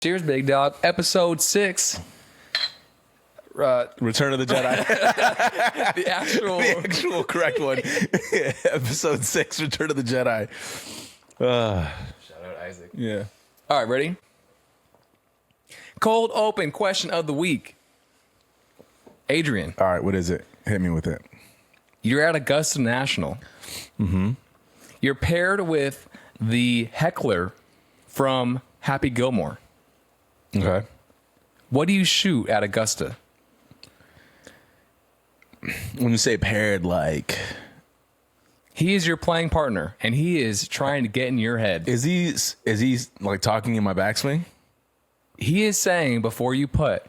Cheers, big dog. Episode 6. Return of the Jedi. The actual correct one. Episode 6, Return of the Jedi. Shout out Isaac. Yeah. All right, ready? Cold open question of the week. Adrian. All right, what is it? Hit me with it. You're at Augusta National. Mm-hmm. You're paired with the heckler from Happy Gilmore. Okay. What do you shoot at Augusta? When you say paired, like... He is your playing partner, and he is trying to get in your head. Is he like talking in my backswing? He is saying before you putt,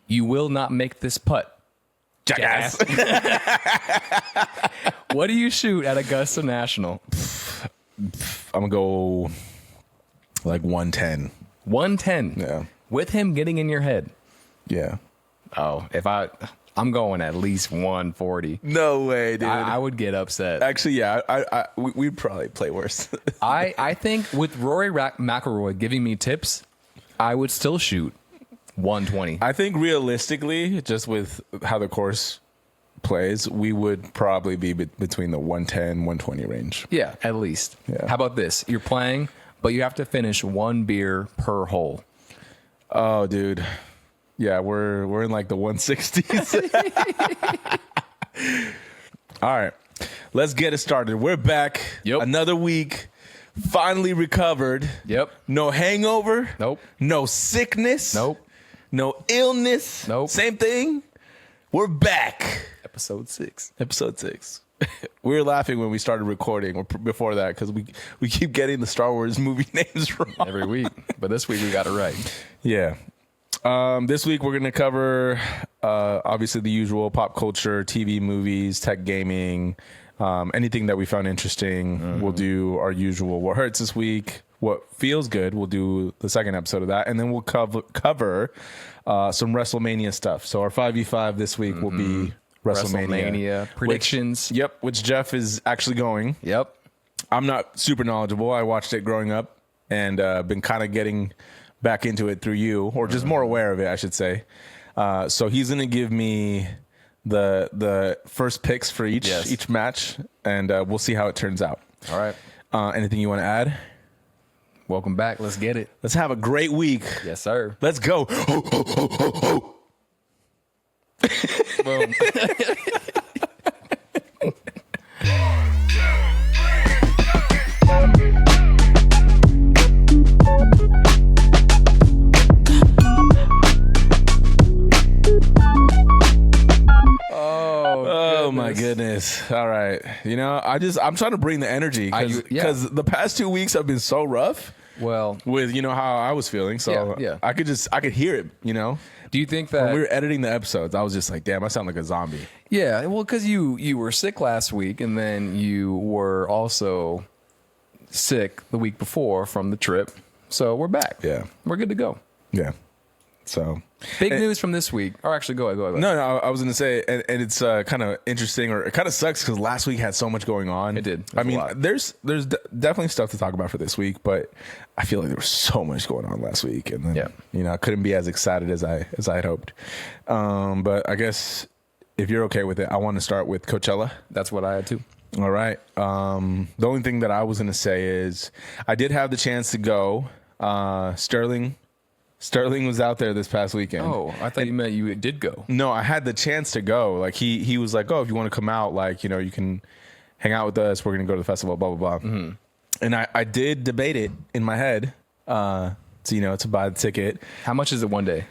you will not make this putt. Jackass. What do you shoot at Augusta National? I'm going to go like 110. 110? Yeah. With him getting in your head? Yeah. Oh, I'm going at least 140. No way, dude. I would get upset. Actually, yeah, we'd probably play worse. I think with Rory McIlroy giving me tips, I would still shoot 120. I think realistically, just with how the course plays, we would probably be between the 110, 120 range. Yeah, at least. Yeah. How about this? You're playing, but you have to finish one beer per hole. Oh, dude. Yeah, we're in like the 160s. All right. Let's get it started. We're back. Yep. Another week. Finally recovered. Yep. No hangover. Nope. No sickness. Nope. No illness. Nope. Same thing. We're back. Episode 6. Episode 6. We were laughing when we started recording or before that because we keep getting the Star Wars movie names wrong. Every week. But this week we got it right. Yeah. This week we're going to cover obviously the usual pop culture, TV, movies, tech, gaming, anything that we found interesting. Mm-hmm. We'll do our usual what hurts this week, what feels good. We'll do the second episode of that, and then we'll cover some Wrestlemania stuff. So our 5v5 this week will be Wrestlemania predictions. Which Jeff is actually going. Yep. I'm not super knowledgeable. I watched it growing up and been kind of getting back into it through you, or just more aware of it, I should say. So he's going to give me the first picks for each match, and we'll see how it turns out. All right. Anything you want to add? Welcome back. Let's get it. Let's have a great week. Yes, sir. Let's go. Boom. Oh my goodness. All right. You know, I'm trying to bring the energy because the past 2 weeks have been so rough. Well, with how I was feeling. So yeah. I could hear it, Do you think that when we were editing the episodes, I was just like, damn, I sound like a zombie. Yeah, well, because you were sick last week, and then you were also sick the week before from the trip. So we're back. Yeah. We're good to go. Yeah. So big news from this week. Or actually, go ahead. No, I was going to say, and it's kind of interesting, or it kind of sucks because last week had so much going on. It did. I mean, there's definitely stuff to talk about for this week, but I feel like there was so much going on last week, and then I couldn't be as excited as I had hoped. But I guess if you're okay with it, I want to start with Coachella. That's what I had too. All right. The only thing that I was going to say is I did have the chance to go. Sterling was out there this past weekend. Oh, I thought you meant you did go. No, I had the chance to go. Like he was like, oh, if you want to come out, like, you can hang out with us. We're going to go to the festival, blah, blah, blah. Mm-hmm. And I did debate it in my head, to buy the ticket. How much is it one day?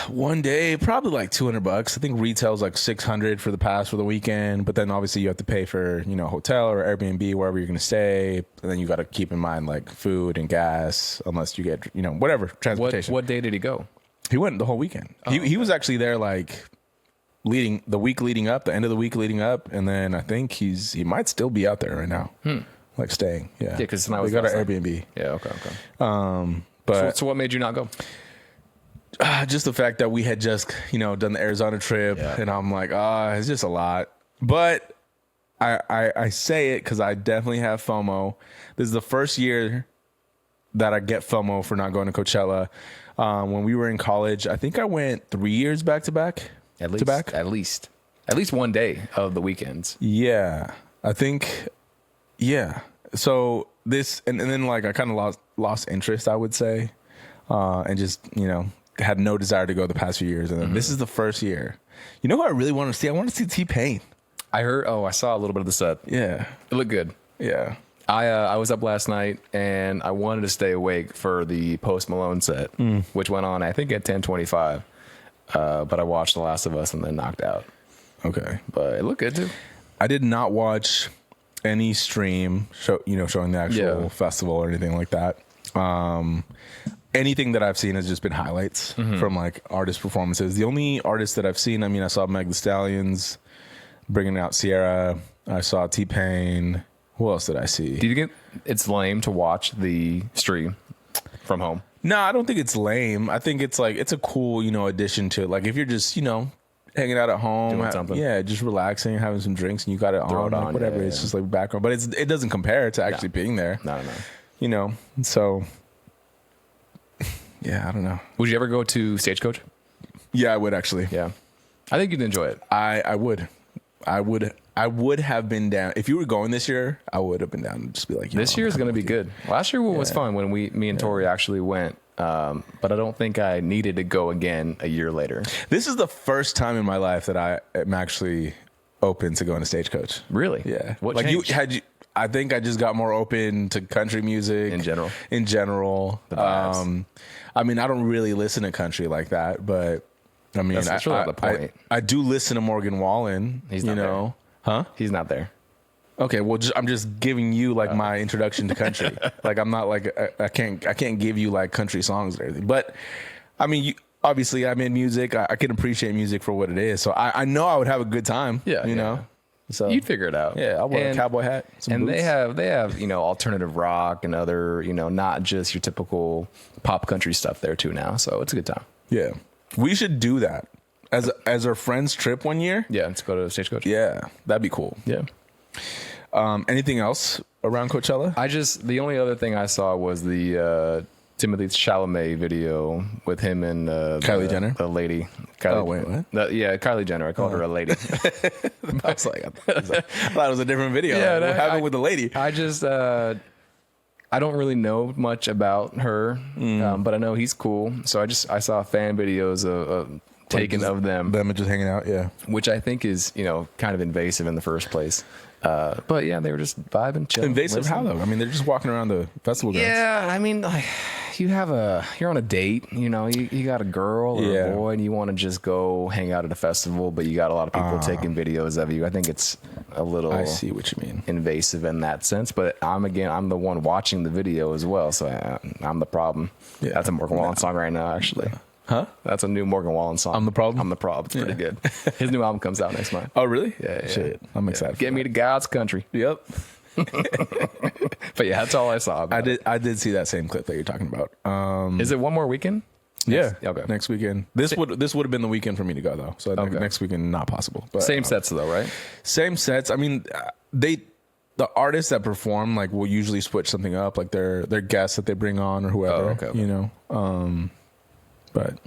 One day, probably like $200. I think retail's like $600 for the pass for the weekend. But then obviously you have to pay for, hotel or Airbnb, wherever you're going to stay. And then you got to keep in mind like food and gas, unless you get, whatever, transportation. What day did he go? He went the whole weekend. Oh, he was actually there like the week leading up, the end of the week leading up. And then I think he might still be out there right now, like staying. Yeah. Yeah, because we got our Airbnb. Yeah, okay. But so what made you not go? Just the fact that we had just, done the Arizona trip, and I'm like, it's just a lot. But I say it because I definitely have FOMO. This is the first year that I get FOMO for not going to Coachella. When we were in college, I think I went 3 years back to back. At least one day of the weekends. Yeah, I think. Yeah. So this and then like I kind of lost interest, I would say, and just had no desire to go the past few years. And then this is the first year. You know who I really want to see? I want to see T-Pain. I heard. Oh, I saw a little bit of the set. Yeah, it looked good. Yeah. I was up last night and I wanted to stay awake for the Post Malone set, which went on I think at 10:25. But I watched The Last of Us and then knocked out. Okay, but it looked good too. I did not watch any stream showing the actual festival or anything like that. Anything that I've seen has just been highlights from like artist performances. The only artists that I've seen, I saw Meg Thee Stallions bringing out Sierra. I saw T-Pain. Who else did I see? Do you think it's lame to watch the stream from home? No, I don't think it's lame. I think it's like it's a cool, addition to it. Like if you're just, hanging out at home, doing something. Yeah, just relaxing, having some drinks, and you got it Throw on, it on, like whatever. yeah, It's just like background, but it doesn't compare to actually being there. No. So yeah, I don't know. Would you ever go to Stagecoach? Yeah, I would actually. Yeah, I think you'd enjoy it. I would have been down if you were going this year. I would have been down to just be like, this year is going to be good. Last year was fun when me and Tori actually went. But I don't think I needed to go again a year later. This is the first time in my life that I am actually open to going to Stagecoach. Really? Yeah. What like changed? I think I just got more open to country music in general. The vibes. I don't really listen to country like that, but that's really the point. I do listen to Morgan Wallen. He's not there. Huh? He's not there. Okay, well, I'm just giving you like my introduction to country. Like I'm not like I can't give you like country songs or anything. But obviously I'm in music. I can appreciate music for what it is. So I know I would have a good time. Yeah, you know. So you'd figure it out. Yeah, I'll wear a cowboy hat. And boots. they have alternative rock and other not just your typical pop country stuff there too now. So it's a good time. Yeah, we should do that as our friends trip one year. Yeah, let's go to Stagecoach. Yeah, that'd be cool. Yeah. Anything else around Coachella? The only other thing I saw was the Timothée Chalamet video with him and Kylie Jenner, the lady. Oh wait, what? Yeah, Kylie Jenner. I called her a lady. I thought it was a different video. Yeah, what happened with the lady? I just I don't really know much about her, but I know he's cool. So I saw fan videos of taken of them just hanging out. Yeah, which I think is kind of invasive in the first place. But yeah, they were just vibing, chilling. Invasive how though? They're just walking around the festival grounds. Yeah, like you're on a date, you got a girl or a boy and you want to just go hang out at a festival, but you got a lot of people taking videos of you. I think it's a little I see what you mean. Invasive in that sense, but I'm the one watching the video as well, so I'm the problem. Yeah. That's a Morgan Wallen song right now, actually. Huh? That's a new Morgan Wallen song. I'm the problem? I'm the problem. It's pretty good. His new album comes out next month. Oh, really? Yeah. Shit. I'm excited. Get me to God's country. Yep. But yeah, that's all I saw. I did see that same clip that you're talking about. Is it one more weekend? Yeah. Okay. Next weekend. This would have been the weekend for me to go though. So I think next weekend not possible. But same sets though, right? Same sets. The artists that perform will usually switch something up, like their guests that they bring on or whoever. Oh, okay. But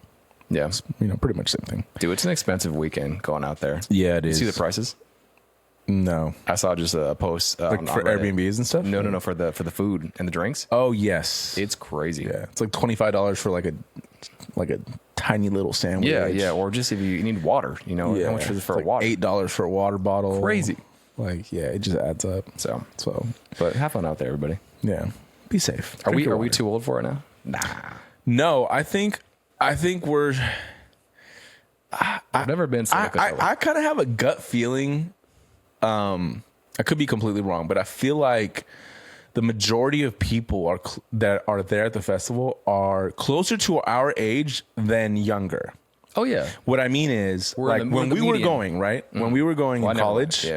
yeah, it's, pretty much same thing. Dude, it's an expensive weekend going out there. Yeah, it is. You see the prices? No, I saw just a post for Airbnbs and stuff. No, for the food and the drinks. Oh yes, it's crazy. Yeah, it's like $25 for like a tiny little sandwich. Yeah, or just if you need water, how much is for a water? $8 for a water bottle. Crazy. It just adds up. So, but have fun out there, everybody. Yeah, be safe. Are we too old for it now? Nah. No, I think we're. I've never been. I kind of have a gut feeling. I could be completely wrong, but I feel like the majority of people that are there at the festival are closer to our age than younger. Oh yeah. What I mean is, when we were going, right? Mm-hmm. When we were going in college,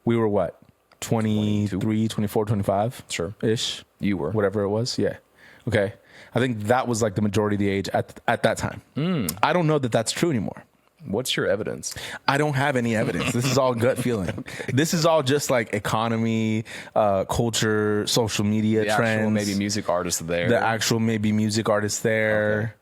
we were what? 23, 24, 25? Sure. Ish. You were. Whatever it was. Yeah. Okay. I think that was like the majority of the age at that time. I don't know that that's true anymore. What's your evidence? I don't have any evidence. This is all gut feeling. Okay. This is all just like economy, culture, social media trends. Actual maybe music artists there. The actual maybe music artists there. Okay.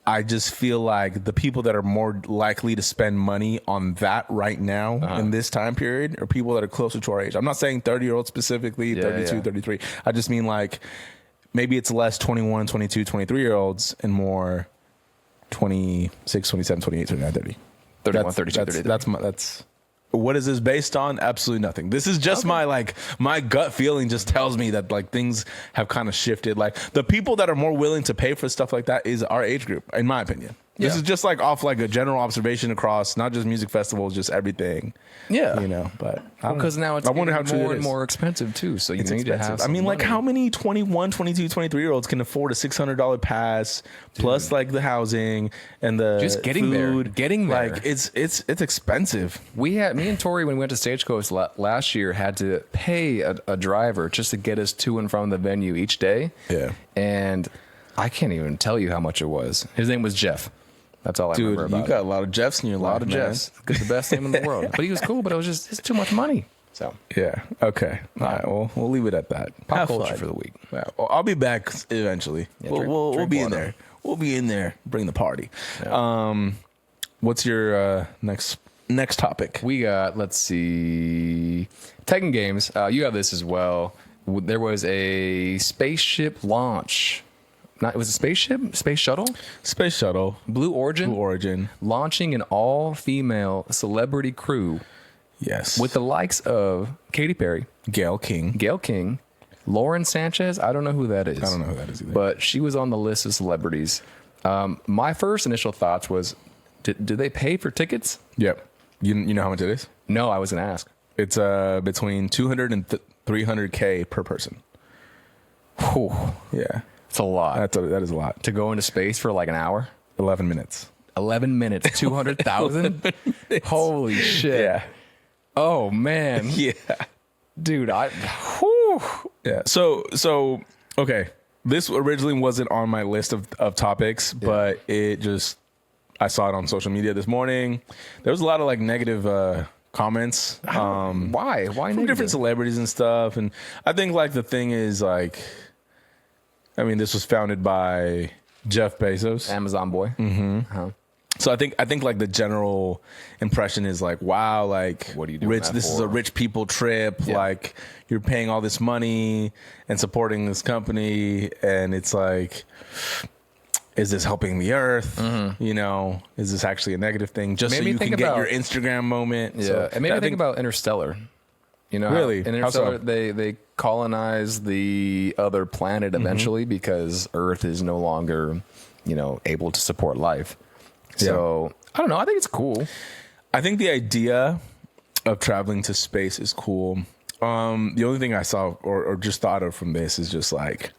I just feel like the people that are more likely to spend money on that right now in this time period are people that are closer to our age. I'm not saying 30-year-olds specifically, 32, 33. I just mean like maybe it's less 21, 22, 23-year-olds and more 26, 27, 28, 29, 30. 31, 32, 33. That's what is this based on? Absolutely nothing. This is just my gut feeling just tells me that like things have kind of shifted. Like the people that are more willing to pay for stuff like that is our age group, in my opinion. This is just like off like a general observation across not just music festivals, just everything. Yeah, you know. But because now it's more and more expensive too. So you need to have. I mean, like how many 21, 22, 23-year-olds can afford a $600 pass plus like the housing and the just getting food, getting there. Like it's expensive. Me and Tori, when we went to Stagecoach last year, had to pay a driver just to get us to and from the venue each day. Yeah, and I can't even tell you how much it was. His name was Jeff. That's all I remember about you got a lot of Jeffs in your life, A lot of Jeffs. It's the best name in the world. But he was cool, but it's too much money. So yeah, okay. All right, well, we'll leave it at that. Pop culture for the week. Yeah, well, I'll be back eventually. Yeah, we'll be in there. We'll be in there. Bring the party. Yeah. What's your next topic? We got, let's see, Tekken games. You have this as well. There was a spaceship launch. It was a spaceship? Space shuttle? Space shuttle. Blue Origin. Launching an all-female celebrity crew. Yes. With the likes of Katy Perry. Gayle King. Lauren Sanchez. I don't know who that is. I don't know who that is either. But she was on the list of celebrities. My first initial thoughts was, do they pay for tickets? Yep. You know how much it is? No, I was going to ask. It's between 200 and 300K per person. Whew. Yeah. It's a lot. That is a lot. To go into space for like an hour? 11 minutes. 11 minutes, 200,000? Holy shit. Yeah. Oh, man. Yeah. Dude, Yeah. So, okay. This originally wasn't on my list of topics, but I saw it on social media this morning. There was a lot of like negative comments. Why? Why from negative? Different celebrities and stuff. And I think like the thing is like, I mean, this was founded by Jeff Bezos, Amazon boy. Mm-hmm. Uh-huh. So I think like the general impression is like, wow, like what are you doing rich? This is a rich people trip. Yeah. Like you're paying all this money and supporting this company, and it's like, is this helping the earth? Mm-hmm. You know, is this actually a negative thing? Just so you can get your Instagram moment. Yeah, so it made me think about Interstellar. You know, really? In Interstellar, they colonize the other planet eventually because Earth is no longer, able to support life. So I don't know. I think it's cool. I think the idea of traveling to space is cool. The only thing I saw or just thought of from this is just like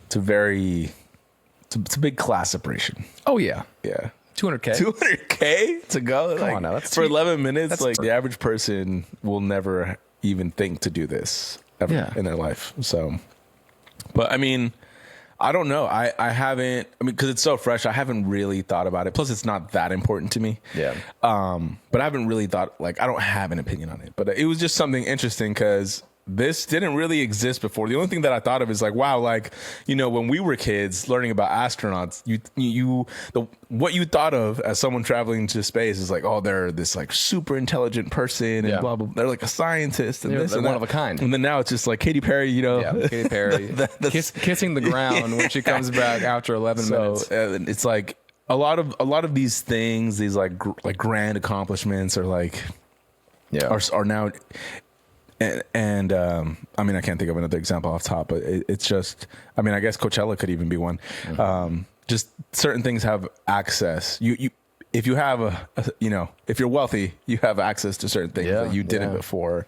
it's a big class separation. Oh yeah, yeah. 200K. 200K to go. Come on now, that's for 11 minutes. That's like the average person will never even think to do this ever in their life. So, but I mean, I don't know. I haven't. I mean, because it's so fresh, I haven't really thought about it. Plus, it's not that important to me. Yeah. But I haven't really thought. Like, I don't have an opinion on it. But it was just something interesting because this didn't really exist before. The only thing that I thought of is like, wow, like, when we were kids learning about astronauts, what you thought of as someone traveling to space is like, oh, they're this like super intelligent person and blah, blah, blah. They're like a scientist and this and one that. of a kind. And then now it's just like Katy Perry, Katy Perry kissing the ground when she comes back after 11 minutes. It's like a lot of these things, these like grand accomplishments are like, are now. And I mean, I can't think of another example off top, but it's just, I mean, I guess Coachella could even be one. Mm-hmm. Just certain things have access. If you have if you're wealthy, you have access to certain things that you didn't before.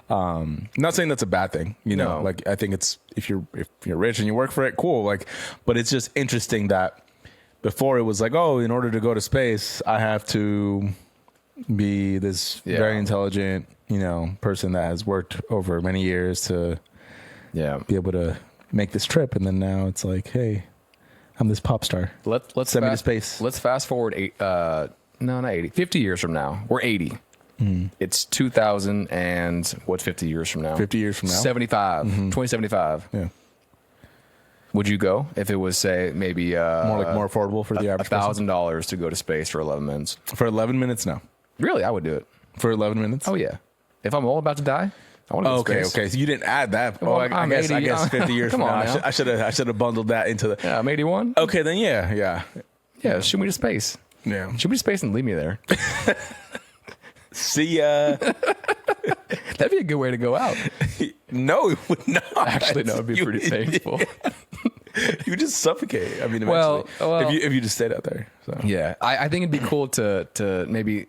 Not saying that's a bad thing, No. like I think it's, if you're rich and you work for it, cool. Like, but it's just interesting that before it was like, oh, in order to go to space, I have to be this very intelligent, person that has worked over many years to be able to make this trip. And then now it's like, hey, I'm this pop star. Let's send me to space. Let's fast forward 50 years from now. We're 80. It's 2000 and what's 50 years from now? 50 years from now? 75. 2075. Yeah. Would you go if it was, say, maybe more affordable for the average person? $1,000 to go to space for 11 minutes? For 11 minutes, no. Really, I would do it. For 11 minutes? Oh, yeah. If I'm all about to die, I want to go to space. Okay. So you didn't add that. Well, I guess 50 years from now. I should have bundled that into the. Yeah, I'm 81. Okay, then yeah. Yeah, shoot me to space. Yeah. Shoot me to space and leave me there. See ya. That'd be a good way to go out. No, it would not. Actually, no, it'd be pretty painful. You would just suffocate. I mean, eventually, well, if you just stayed out there. So. Yeah, I think it'd be cool to maybe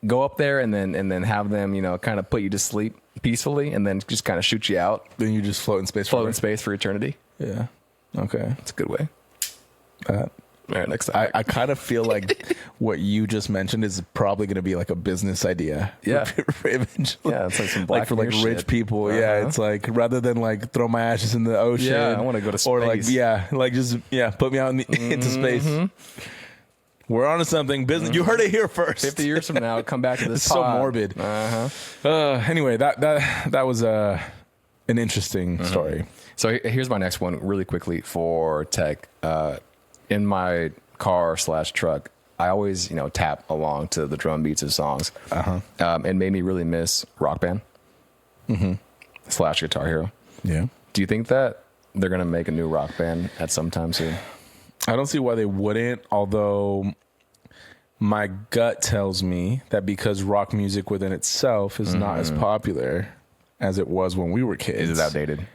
go up there and then have them, kind of put you to sleep peacefully and then just kind of shoot you out. Then you just float in space. For eternity. Yeah. Okay. It's a good way. All right, next time. I kind of feel like what you just mentioned is probably going to be like a business idea. Yeah. Eventually. Yeah, it's like some black for like rich shit. people. Uh-huh. Yeah, it's like rather than like throw my ashes in the ocean. Yeah, I want to go to space. Or put me out into space. We're on to something. Business. You heard it here first. 50 years from now, come back to this. It's so morbid. Anyway, that was an interesting story. So here's my next one really quickly for tech. In my car / truck, I always, tap along to the drum beats of songs. It made me really miss Rock Band / Guitar Hero. Yeah. Do you think that they're going to make a new Rock Band at some time soon? I don't see why they wouldn't, although my gut tells me that because rock music within itself is not as popular as it was when we were kids. Is it outdated?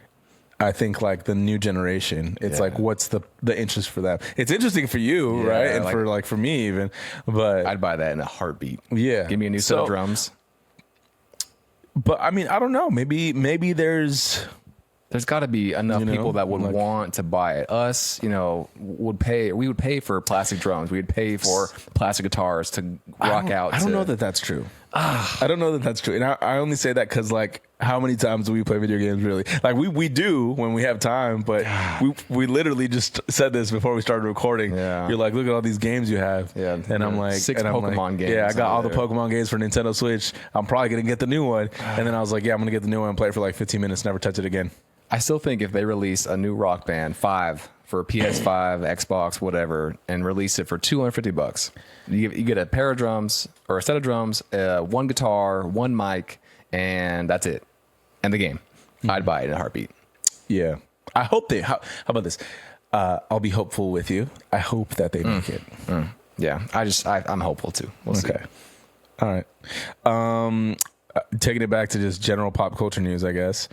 I think like the new generation, it's like, what's the interest for them? It's interesting for you, right? And for me even, but I'd buy that in a heartbeat. Yeah. Give me a new set of drums. But I mean, I don't know. Maybe there's got to be enough people that would want to buy it. Us, would pay. We would pay for plastic drums. We'd pay for plastic guitars to rock out. I don't know that that's true. I don't know that that's true. And I only say that because, like, how many times do we play video games, really? Like, we do when we have time, but we literally just said this before we started recording. Yeah. You're like, look at all these games you have. Yeah. And I'm like... 6 Pokemon games. Yeah, I got all the Pokemon games for Nintendo Switch. I'm probably going to get the new one. And then I was like, yeah, I'm going to get the new one and play it for like 15 minutes, never touch it again. I still think if they release a new Rock Band 5 for PS5, Xbox, whatever, and release it for $250, you get a pair of drums or a set of drums, one guitar, one mic, and that's it. And the game. I'd buy it in a heartbeat. Yeah. I hope they... How about this? I'll be hopeful with you. I hope that they make it. Yeah. I'm hopeful too. We'll see. All right. Taking it back to just general pop culture news, I guess.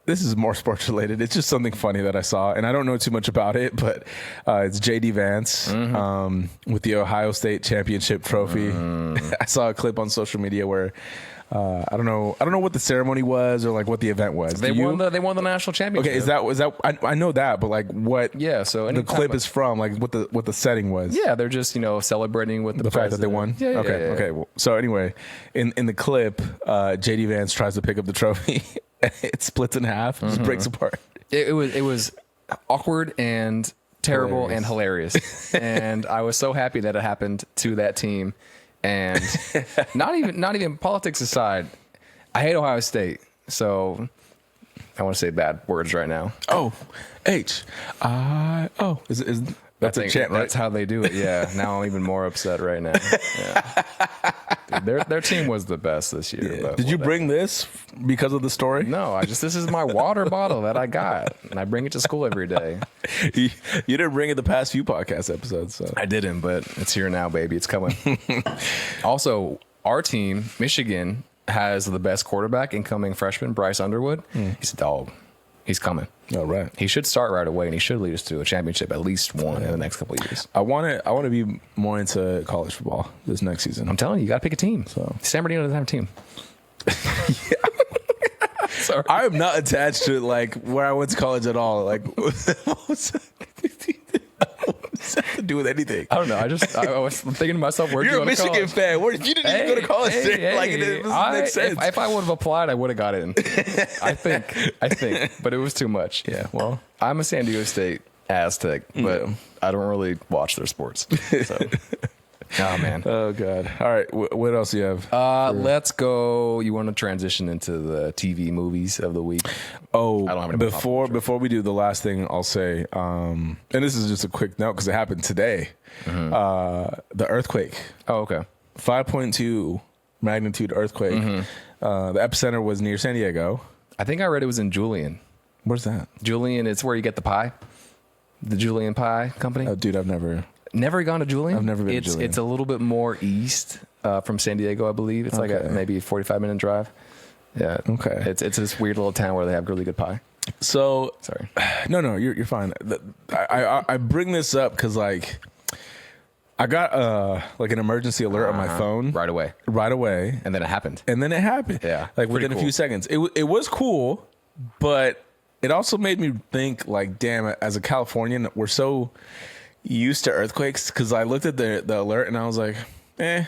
This is more sports related. It's just something funny that I saw, and I don't know too much about it, but it's J.D. Vance with the Ohio State championship trophy. I saw a clip on social media where I don't know what the ceremony was or like what the event was. They won the national championship. Okay, is that I know that, but like what? Yeah, so the clip is from, like what the setting was. Yeah, they're just celebrating with the fact that they won. Yeah. Okay. Well, so anyway, in the clip, J.D. Vance tries to pick up the trophy. It splits in half, just breaks apart. It was awkward and terrible and hilarious, and I was so happy that it happened to that team. And not even politics aside, I hate Ohio State, so I want to say bad words right now. Is that's a chant, right? That's how they do it. Yeah. Now I'm even more upset right now. Yeah. Dude, their team was the best this year. Yeah. Did you bring this because of the story? No, this is my water bottle that I got, and I bring it to school every day. You didn't bring it the past few podcast episodes. So. I didn't, but it's here now, baby. It's coming. Also, our team, Michigan, has the best quarterback, incoming freshman, Bryce Underwood. He's a dog. He's coming. Oh, right. He should start right away, and he should lead us to a championship, at least one in the next couple of years. I want to be more into college football this next season. I'm telling you, you got to pick a team. So San Bernardino doesn't have a team. Sorry. I am not attached to like where I went to college at all. Like, what was that to do with anything? I don't know. I was thinking to myself, where you're a Michigan fan. You didn't even go to college. Like, it doesn't make sense. If I would have applied, I would have got in. I think, but it was too much. Yeah. Well, I'm a San Diego State Aztec, but I don't really watch their sports. So. Oh man. Oh god. All right. What else do you have? Let's go. You want to transition into the TV movies of the week? Oh, I don't have any before we do, the last thing I'll say, and this is just a quick note because it happened today. The earthquake. Oh, okay. 5.2 magnitude earthquake. The epicenter was near San Diego. I think I read it was in Julian. Where's that? Julian, it's where you get the pie. The Julian Pie Company. Oh, dude, I've never gone to Julian. I've never been to Julian. It's a little bit more east from San Diego, I believe. It's like maybe a 45-minute drive. Yeah. Okay. It's this weird little town where they have really good pie. So Sorry. No, you're fine. I bring this up because like I got like an emergency alert on my phone right away, and then it happened. Yeah, like within a few seconds. It was cool, but it also made me think like, damn, as a Californian, we're so used to earthquakes because I looked at the alert and I was like, eh.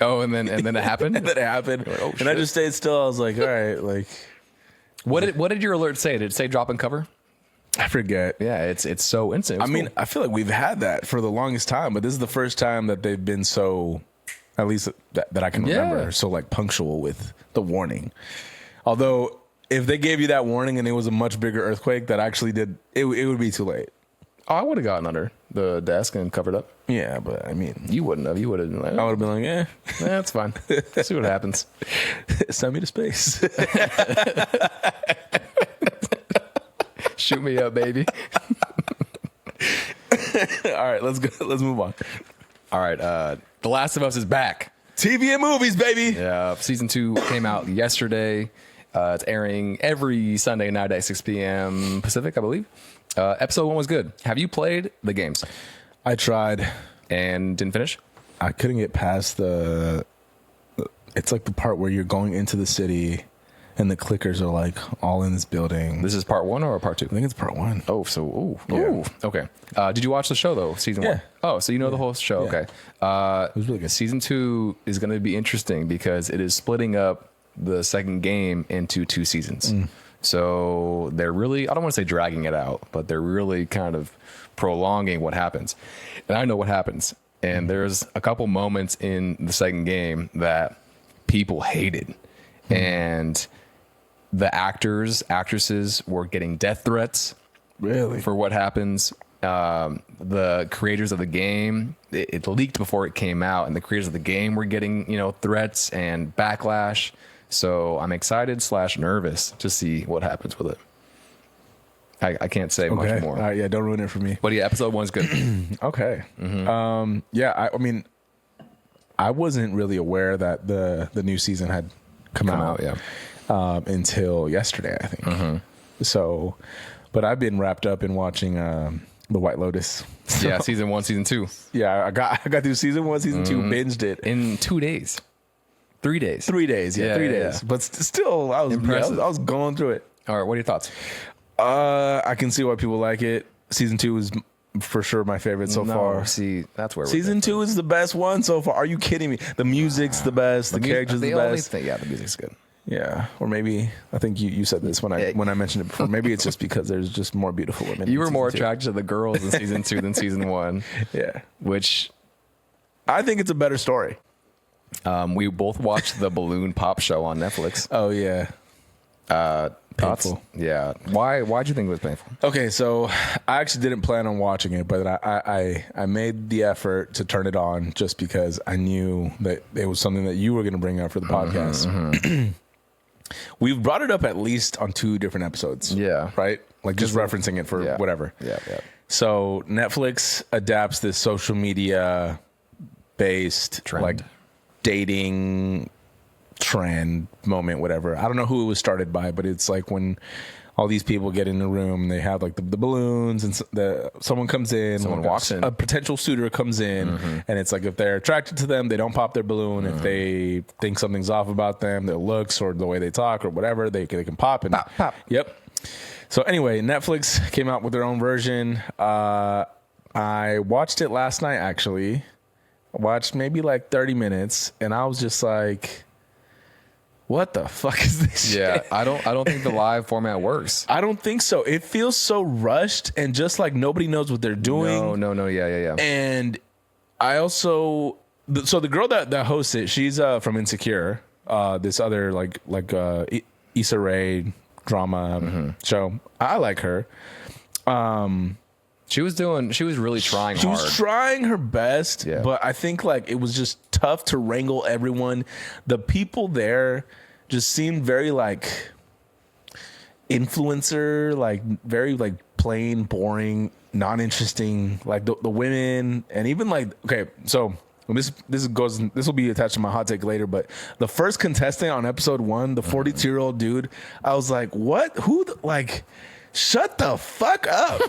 Oh, and then it happened. And then it happened, like, oh, and I just stayed still. I was like, all right, like. What did your alert say? Did it say drop and cover? I forget. Yeah, it's so instant. I mean, I feel like we've had that for the longest time, but this is the first time that they've been so, at least that I can remember, so like punctual with the warning. Although, if they gave you that warning and it was a much bigger earthquake that actually did, it would be too late. Oh, I would have gotten under the desk and covered up. Yeah, but I mean, You wouldn't have. You would have been like, I would have been like, eh, that's fine. See what happens. send me to space. Shoot me up, baby. All right, let's go. Let's move on. All right, The Last of Us is back. TV and movies, baby. Yeah, season 2 came out yesterday. It's airing every Sunday night at 6 p.m. Pacific, I believe. Episode 1 was good. Have you played the games? I tried And didn't finish? I couldn't get past it's like the part where you're going into the city and the clickers are like all in this building. This is part 1 or part 2? I think it's part 1. Oh, so, ooh. Yeah. Okay. Did you watch the show, though, season 1? Yeah. Oh, so you know the whole show. Yeah. Okay. It was really good. Season 2 is going to be interesting because it is splitting up the second game into 2 seasons. So they're really, I don't want to say dragging it out, but they're really kind of prolonging what happens. And I know what happens. And there's a couple moments in the second game that people hated. And the actresses were getting death threats. Really? For what happens. The creators of the game, it leaked before it came out, and the creators of the game were getting, threats and backlash. So I'm excited / nervous to see what happens with it. I can't say much more. Yeah, don't ruin it for me. But yeah, episode 1's good. Okay. Yeah, I mean, I wasn't really aware that the new season had come out. Yeah. Until yesterday, I think. So, but I've been wrapped up in watching The White Lotus. So, Yeah, season 1, season 2. Yeah, I got through season 1, season 2, binged it In 2 days. 3 days. 3 days. Yeah, 3 days. Yeah. But still, I was Impressive. I was going through it. All right, what are your thoughts? I can see why people like it. Season 2 is for sure my favorite so far. See, that's where Season 2 is the best one so far. Are you kidding me? The music's the best. The characters the best. Yeah, the music's good. Yeah, or maybe I think you said this when I mentioned it before. Maybe it's just because there's just more beautiful women. You were more attracted to the girls in season 2 than season 1. Yeah, Which I think it's a better story. we both watched the balloon pop show on Netflix. Oh yeah, Thoughts? painful. Yeah. Why'd you think it was painful? Okay, so I actually didn't plan on watching it, but I made the effort to turn it on just because I knew that it was something that you were going to bring up for the podcast. We've brought it up at least on 2 different episodes. Yeah. Right? Like just referencing it for whatever. Yeah. So Netflix adapts this social media based Trend. like dating trend moment, whatever. I don't know who it was started by, but it's like when all these people get in the room, they have like the balloons and someone comes in, Someone walks in. a potential suitor comes in, and it's like if they're attracted to them, they don't pop their balloon. If they think something's off about them, their looks or the way they talk or whatever, they can pop and pop. Yep. So anyway, Netflix came out with their own version. I watched it last night, actually. I watched maybe like 30 minutes, and I was just like, what the fuck is this Yeah, shit? I don't think the live format works. I don't think so. It feels so rushed and just like nobody knows what they're doing. No. Yeah. And I also, so the girl that hosts it, she's from Insecure, this other like Issa Rae drama show. I like her. She was really trying hard. She was trying her best, Yeah. but I think like it was just tough to wrangle everyone. The people there just seemed very like influencer, like very like plain, boring, non-interesting. Like the women, and even like, okay, so this will be attached to my hot take later, but the first contestant on episode 1, the 42-year-old dude, I was like, what? Like, shut the fuck up.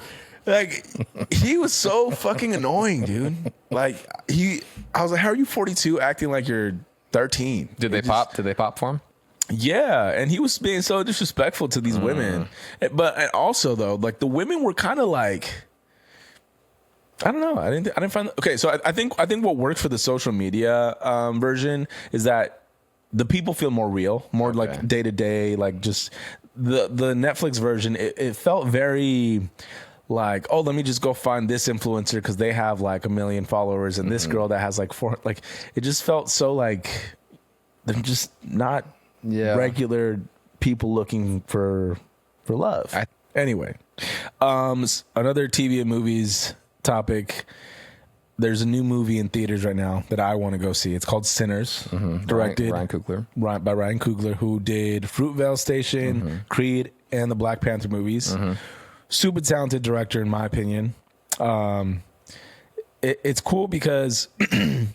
Like, he was so fucking annoying, dude. Like, I was like, how are you 42 acting like you're 13? Did they pop for him? Yeah, and he was being so disrespectful to these women. But and also though, like the women were kind of like, I don't know. I didn't find. Okay, so I think what works for the social media version is that the people feel more real, more like day to day. Like just the Netflix version, it felt very like, oh, let me just go find this influencer because they have like 1 million followers, and this girl that has like 4. Like it just felt so like they're just not regular people looking for love. Anyway, another TV and movies topic. There's a new movie in theaters right now that I want to go see. It's called Sinners, directed Ryan Coogler. by Ryan Coogler, who did Fruitvale Station, Creed, and the Black Panther movies. Super talented director, in my opinion. It's cool because you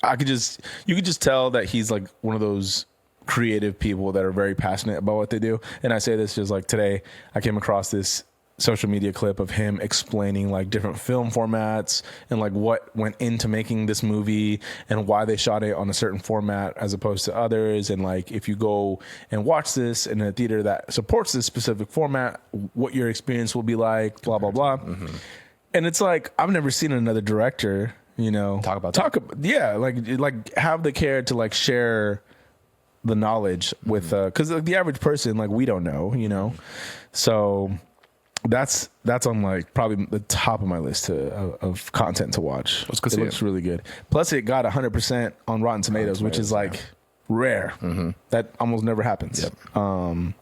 could just tell that he's like one of those creative people that are very passionate about what they do. And I say this just like today, I came across this social media clip of him explaining like different film formats and like what went into making this movie and why they shot it on a certain format as opposed to others. And like, if you go and watch this in a theater that supports this specific format, what your experience will be like, blah, blah, blah. And it's like, I've never seen another director, like have the care to like share the knowledge with, cause like the average person, like we don't know, so that's on like probably the top of my list of content to watch. It looks really good. Plus it got 100% on Rotten Tomatoes, which is like rare. That almost never happens. So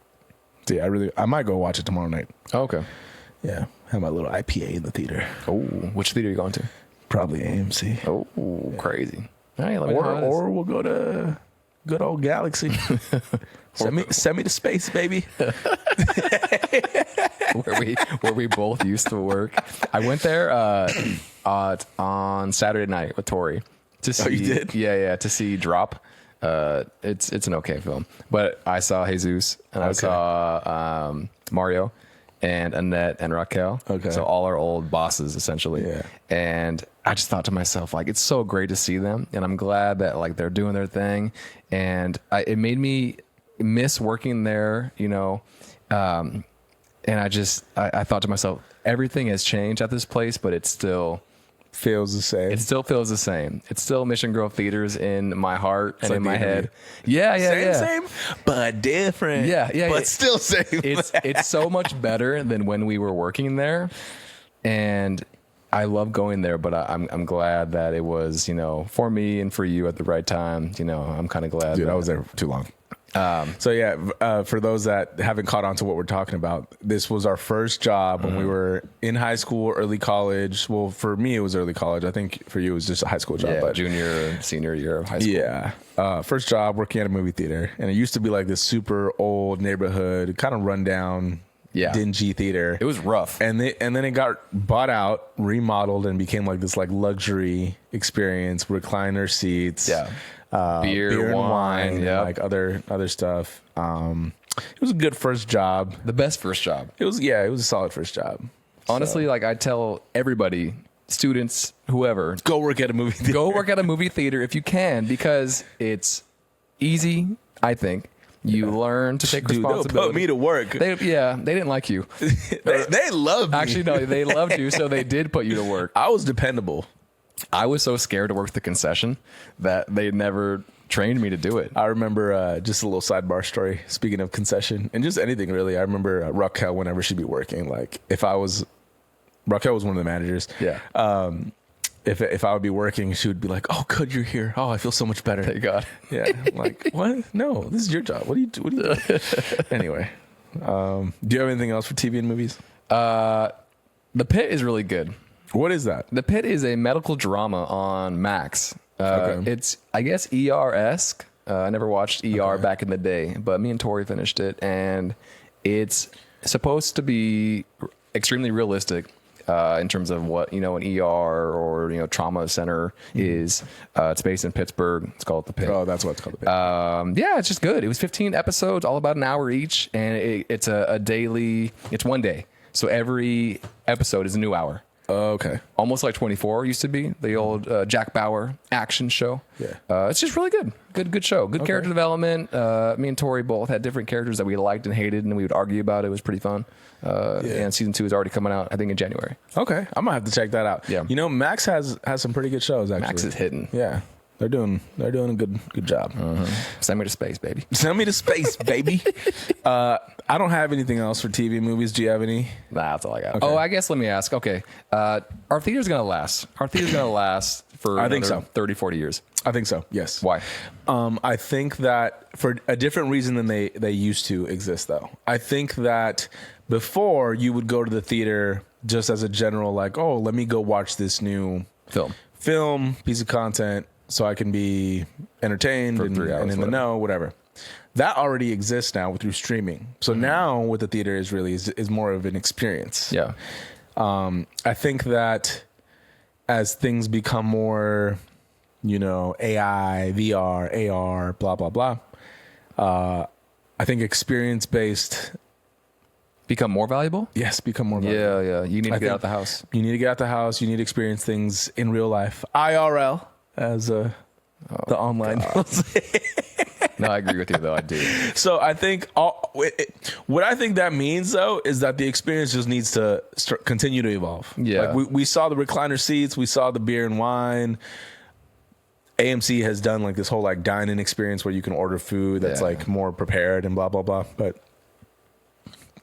yeah, I might go watch it tomorrow night. Oh, okay. Yeah. Have my little IPA in the theater. Oh, which theater are you going to? Probably AMC. Oh, crazy. All right, or we'll go to good old Galaxy. Send me to space, baby. where we both used to work. I went there on Saturday night with Tori to see. Oh, you did? Yeah, to see Drop. It's an okay film, but I saw Jesus and I saw Mario and Annette and Raquel. Okay, so all our old bosses essentially. Yeah, and I just thought to myself, like, it's so great to see them, and I'm glad that like they're doing their thing, and it made me miss working there, and I thought to myself, everything has changed at this place, but it still feels the same. It still feels the same. It's still Mission Grove Theaters in my heart and in my head. Yeah. Same, but different. Yeah. But still same. It's so much better than when we were working there, and I love going there. But I'm glad that it was, for me and for you at the right time. I'm kind of glad. Dude, I was there for too long. So yeah, for those that haven't caught on to what we're talking about, this was our first job when we were in high school, early college. Well, for me, it was early college. I think for you, it was just a high school job. Yeah, but junior, senior year of high school. Yeah. First job working at a movie theater. And it used to be like this super old neighborhood, kind of rundown, dingy theater. It was rough. And then it got bought out, remodeled, and became like this like luxury experience, recliner seats. Yeah. Beer and wine, and like other stuff. It was a good first job. The best first job. It was a solid first job. Honestly, like I tell everybody, students, whoever, go work at a movie theater. Go work at a movie theater if you can, because it's easy, I think. You learn to take responsibility. They'll put me to work. They didn't like you. they loved me. Actually, no, they loved you, so they did put you to work. I was dependable. I was so scared to work the concession that they never trained me to do it. I remember just a little sidebar story. Speaking of concession and just anything really, I remember Raquel, whenever she'd be working, like Raquel was one of the managers. Yeah. If I would be working, she would be like, "Oh, good, you're here. Oh, I feel so much better." Thank God. Yeah. I'm like, what? No, this is your job. What do you do? Anyway, do you have anything else for TV and movies? The Pit is really good. What is that? The Pit is a medical drama on Max. Okay. It's, I guess, ER-esque. I never watched ER back in the day, but me and Tori finished it, and it's supposed to be extremely realistic in terms of what, an ER or, trauma center is. It's based in Pittsburgh. It's called The Pit. Oh, that's what it's called. The Pit. Yeah, it's just good. It was 15 episodes, all about an hour each, and it's a daily, it's one day. So every episode is a new hour. Okay. Almost like 24 used to be, the old Jack Bauer action show. Yeah. It's just really good. Good show. Good character development. Me and Tori both had different characters that we liked and hated, and we would argue about it. It was pretty fun. And season 2 is already coming out, I think, in January. Okay. I'm going to have to check that out. Yeah. Max has some pretty good shows, actually. Max is hitting. Yeah. They're doing a good job. Send me to space, baby. Send me to space, baby. I don't have anything else for TV movies. Do you have any? Nah, that's all I got. Okay. Oh, I guess let me ask. Okay. Are theaters going to last? Are theaters going to last for I think so. 30, 40 years? I think so, yes. Why? I think that for a different reason than they used to exist, though. I think that before you would go to the theater just as a general, like, oh, let me go watch this new film, piece of content, so I can be entertained For 3 hours, and in the know, whatever. That already exists now through streaming. So now what the theater is more of an experience. Yeah. I think that as things become more, AI, VR, AR, blah, blah, blah, I think experience-based... Become more valuable? Yes, become more valuable. Yeah. You need to get out the house. You need to get out the house. You need to experience things in real life. IRL, as the online will say. No, I agree with you, though. I do. So I think what I think that means, though, is that the experience just needs to continue to evolve. Yeah. Like we saw the recliner seats. We saw the beer and wine. AMC has done like this whole like dine-in experience where you can order food that's like more prepared and blah, blah, blah. But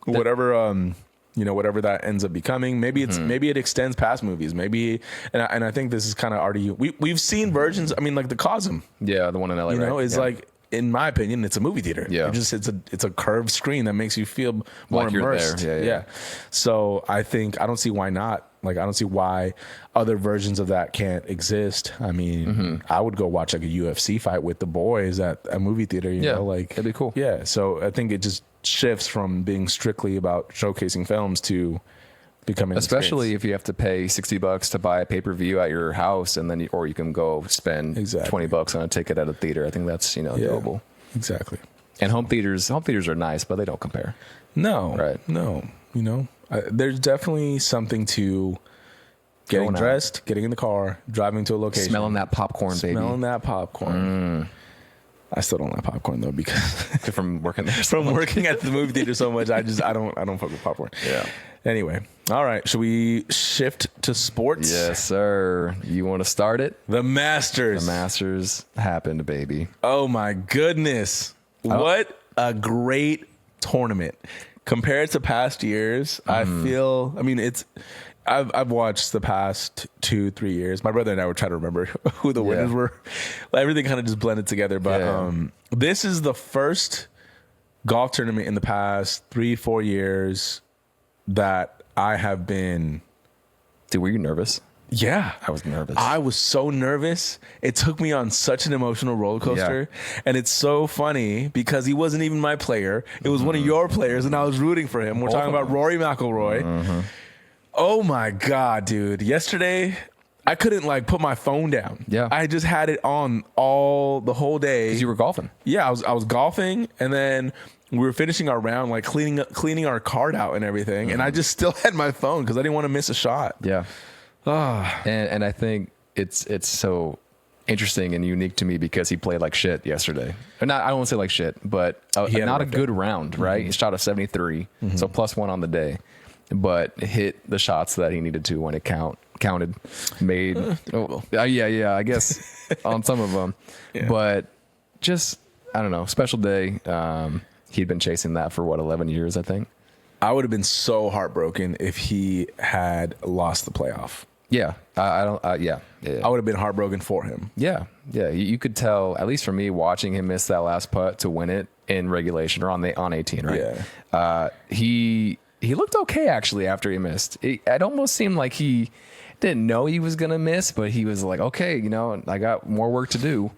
whatever whatever that ends up becoming, maybe it extends past movies, maybe, and I think this is kind of already we've seen versions. I mean, like the Cosm, the one in LA, is like, in my opinion, it's a movie theater. Yeah, it's a curved screen that makes you feel more like immersed. You're there. Yeah. So I don't see why not. Like, I don't see why other versions of that can't exist. I mean, I would go watch like a UFC fight with the boys at a movie theater. You know, like that'd be cool. Yeah. So I think it just shifts from being strictly about showcasing films to becoming, especially if you have to pay $60 to buy a pay-per-view at your house, and then or you can go spend $20 on a ticket at a theater. I think that's doable. Exactly. And home theaters are nice, but they don't compare. No. Right. No. There's definitely something to getting dressed, getting in the car, driving to a location, smelling that popcorn, baby. Smelling that popcorn. I still don't like popcorn though, because from working there, working at the movie theater so much, I don't fuck with popcorn. Yeah. Anyway, all right. Should we shift to sports? Yes, sir. You want to start it? The Masters. The Masters happened, baby. Oh my goodness! What a great tournament. Compared to past years, I feel. I mean, I've watched the past 2-3 years. My brother and I were trying to remember who the winners were. Everything kind of just blended together. But this is the first golf tournament in the past 3-4 years that I have been. Dude, were you nervous? Yeah. I was nervous. I was so nervous. It took me on such an emotional roller coaster. Yeah. And it's so funny because he wasn't even my player. It was one of your players, and I was rooting for him. We're talking about Rory McIlroy. Oh, my God, dude. Yesterday, I couldn't, put my phone down. Yeah. I just had it on the whole day. Because you were golfing. Yeah, I was golfing, and then we were finishing our round, cleaning our card out and everything. And I just still had my phone because I didn't want to miss a shot. Yeah. And I think it's so interesting and unique to me because he played like shit yesterday. Or not, I don't want to say like shit, but not a good round, right? He shot a 73, so +1 on the day, but hit the shots that he needed to when it counted. Made, I guess on some of them, but just, I don't know, special day. He'd been chasing that for 11 years, I think. I would have been so heartbroken if he had lost the playoff. Yeah, I don't. Yeah. I would have been heartbroken for him. Yeah. You could tell, at least for me, watching him miss that last putt to win it in regulation or on 18, right? Yeah. He looked okay actually after he missed. It almost seemed like he didn't know he was gonna miss, but he was like, okay, I got more work to do.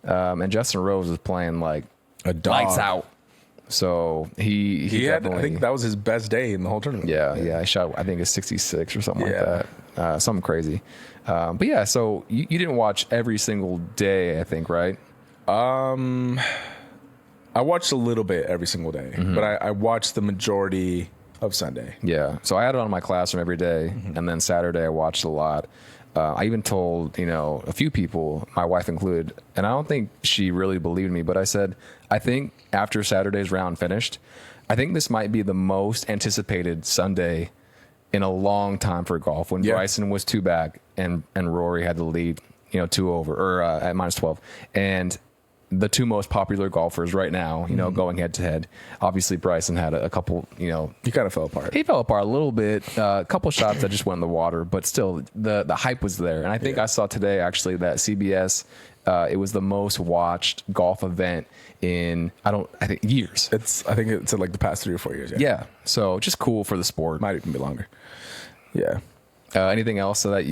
And Justin Rose was playing like A dog. lights out. So he had, I think that was his best day in the whole tournament. Yeah. I shot, I think, a 66 or something like that. Something crazy. But yeah, so you didn't watch every single day, I think, right? I watched a little bit every single day, but I watched the majority of Sunday. Yeah. So I had it on in my classroom every day, and then Saturday I watched a lot. I even told, a few people, my wife included, and I don't think she really believed me, but I said, I think after Saturday's round finished, I think this might be the most anticipated Sunday in a long time for golf, when Bryson was 2 back and Rory had the lead, 2 over or at -12. And the two most popular golfers right now, going head to head. Obviously, Bryson had a couple, He kind of fell apart. He fell apart a little bit. A couple shots that just went in the water, but still, the hype was there. And I think I saw today, actually, that CBS, it was the most watched golf event in, I think, years. I think it's like the past 3 or 4 years. Yeah. So just cool for the sport. Might even be longer. Yeah. Anything else so that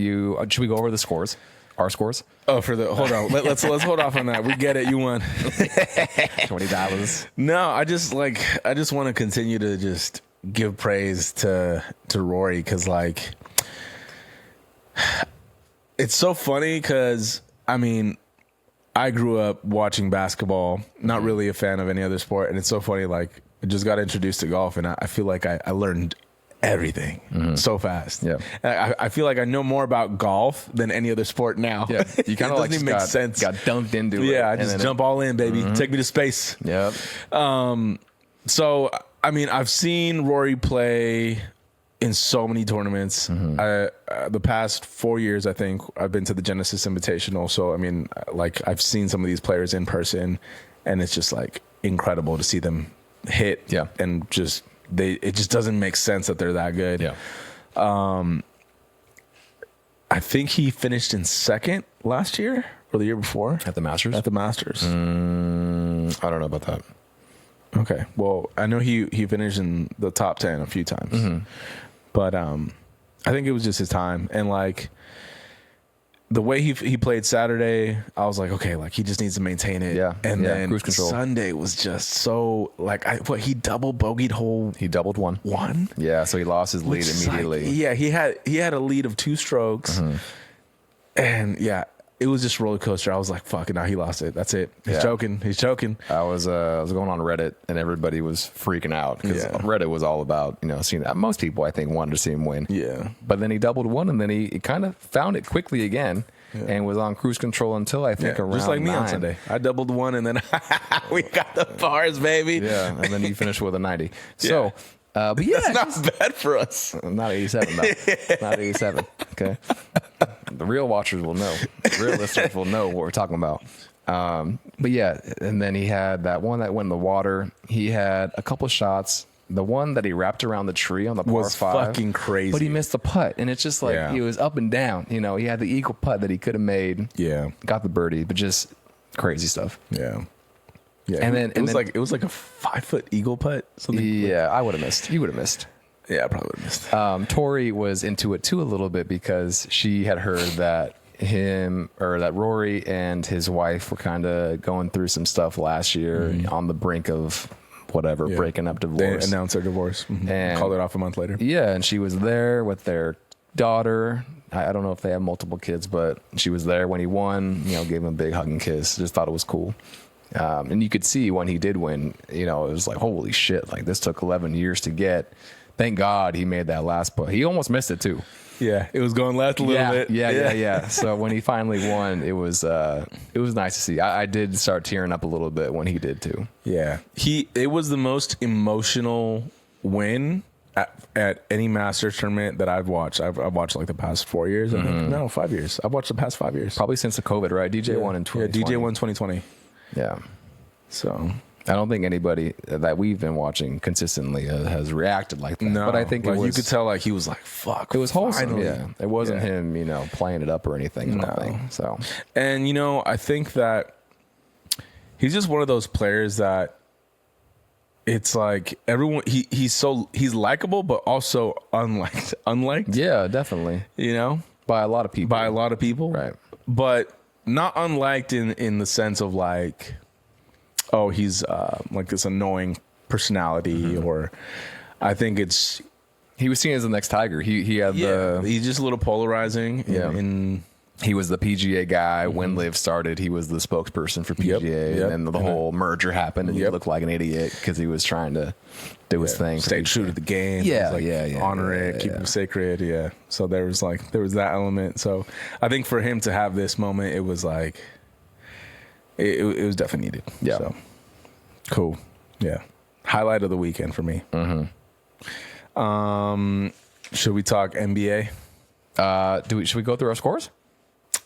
should we go over the scores? Our scores? Oh, hold on. Let's hold off on that. We get it. You won. $20. No, I just want to continue to just give praise to Rory, because it's so funny, because I grew up watching basketball, not really a fan of any other sport, and it's so funny. I just got introduced to golf, and I feel like I learned everything so fast. Yeah, I feel like I know more about golf than any other sport now. Yeah, you kind of like make sense. Got dunked into it. Yeah, I just jump all in, baby. Take me to space. Yeah. So I've seen Rory play in so many tournaments. The past 4 years, I think I've been to the Genesis Invitational. So I've seen some of these players in person, and it's just incredible to see them hit. Yeah, and it just doesn't make sense that they're that good. Yeah. I think he finished in second last year or the year before at the Masters. I don't know about that. Okay. Well, I know he finished in the top 10 a few times, but I think it was just his time, and the way he played Saturday, I was like, okay, he just needs to maintain it. Yeah. And then cruise control. Sunday was just so he double bogeyed hole. He doubled one. Yeah. So he lost his lead immediately. He had a lead of 2 strokes, and it was just roller coaster. I was like, fuck it, now he lost it. That's it. He's choking. I was going on Reddit, and everybody was freaking out, because Reddit was all about, seeing that. Most people, I think, wanted to see him win. Yeah. But then he doubled one, and then he kind of found it quickly again, and was on cruise control until I think around just like me 9. on Sunday. I doubled one, and then we got the bars, baby. Yeah. And then you finished with a 90. So, but that's not bad for us. Not 87, though. Not 87. Okay. The real watchers will know. The real listeners will know what we're talking about. But yeah, and then he had that one that went in the water. He had a couple shots. The one that he wrapped around the tree on the par 5 fucking crazy. But he missed the putt, and it's just he was up and down. He had the eagle putt that he could have made. Yeah. Got the birdie, but just crazy stuff. Yeah. Yeah. And then it was like a 5-foot eagle putt. Something. Yeah, I would have missed. You would have missed. Yeah, I probably would have missed. Tori was into it too a little bit, because she had heard that that Rory and his wife were kind of going through some stuff last year, on the brink of breaking up, divorce. They announced their divorce and called it off a month later. Yeah, and she was there with their daughter. I don't know if they have multiple kids, but she was there when he won. Gave him a big hug and kiss. Just thought it was cool. And you could see when he did win, it was like, holy shit, this took 11 years to get. Thank God he made that last putt. He almost missed it too. Yeah, it was going left a little bit. Yeah. So when he finally won, it was nice to see. I did start tearing up a little bit when he did too. Yeah, it was the most emotional win at any Masters tournament that I've watched. I've watched the past 4 years. I think. No, 5 years. I've watched the past 5 years. Probably since the COVID, right? DJ won in 2020. Yeah, DJ won 2020. Yeah. So I don't think anybody that we've been watching consistently has reacted like that. no, But I think like, it was, you could tell like he was like, "Fuck." it was wholesome. finally. Yeah. It wasn't him, playing it up or anything. I don't think. So, And I think that he's just one of those players that it's like everyone he's likable but also unliked. yeah, definitely. By a lot of people. By a lot of people. Right. But not unliked in the sense of like, oh, he's like this annoying personality, or I think it's He was seen as the next Tiger. He had he's just a little polarizing he was the PGA guy. When Liv started, he was the spokesperson for PGA, and then the whole merger happened, and he looked like an idiot because he was trying to do his thing. Stay true to the game. Honor it, keep it sacred. Yeah. So there was that element. So I think for him to have this moment, it was like it was definitely needed. Yeah. So cool. Yeah. Highlight of the weekend for me. Should we talk NBA? Should we go through our scores?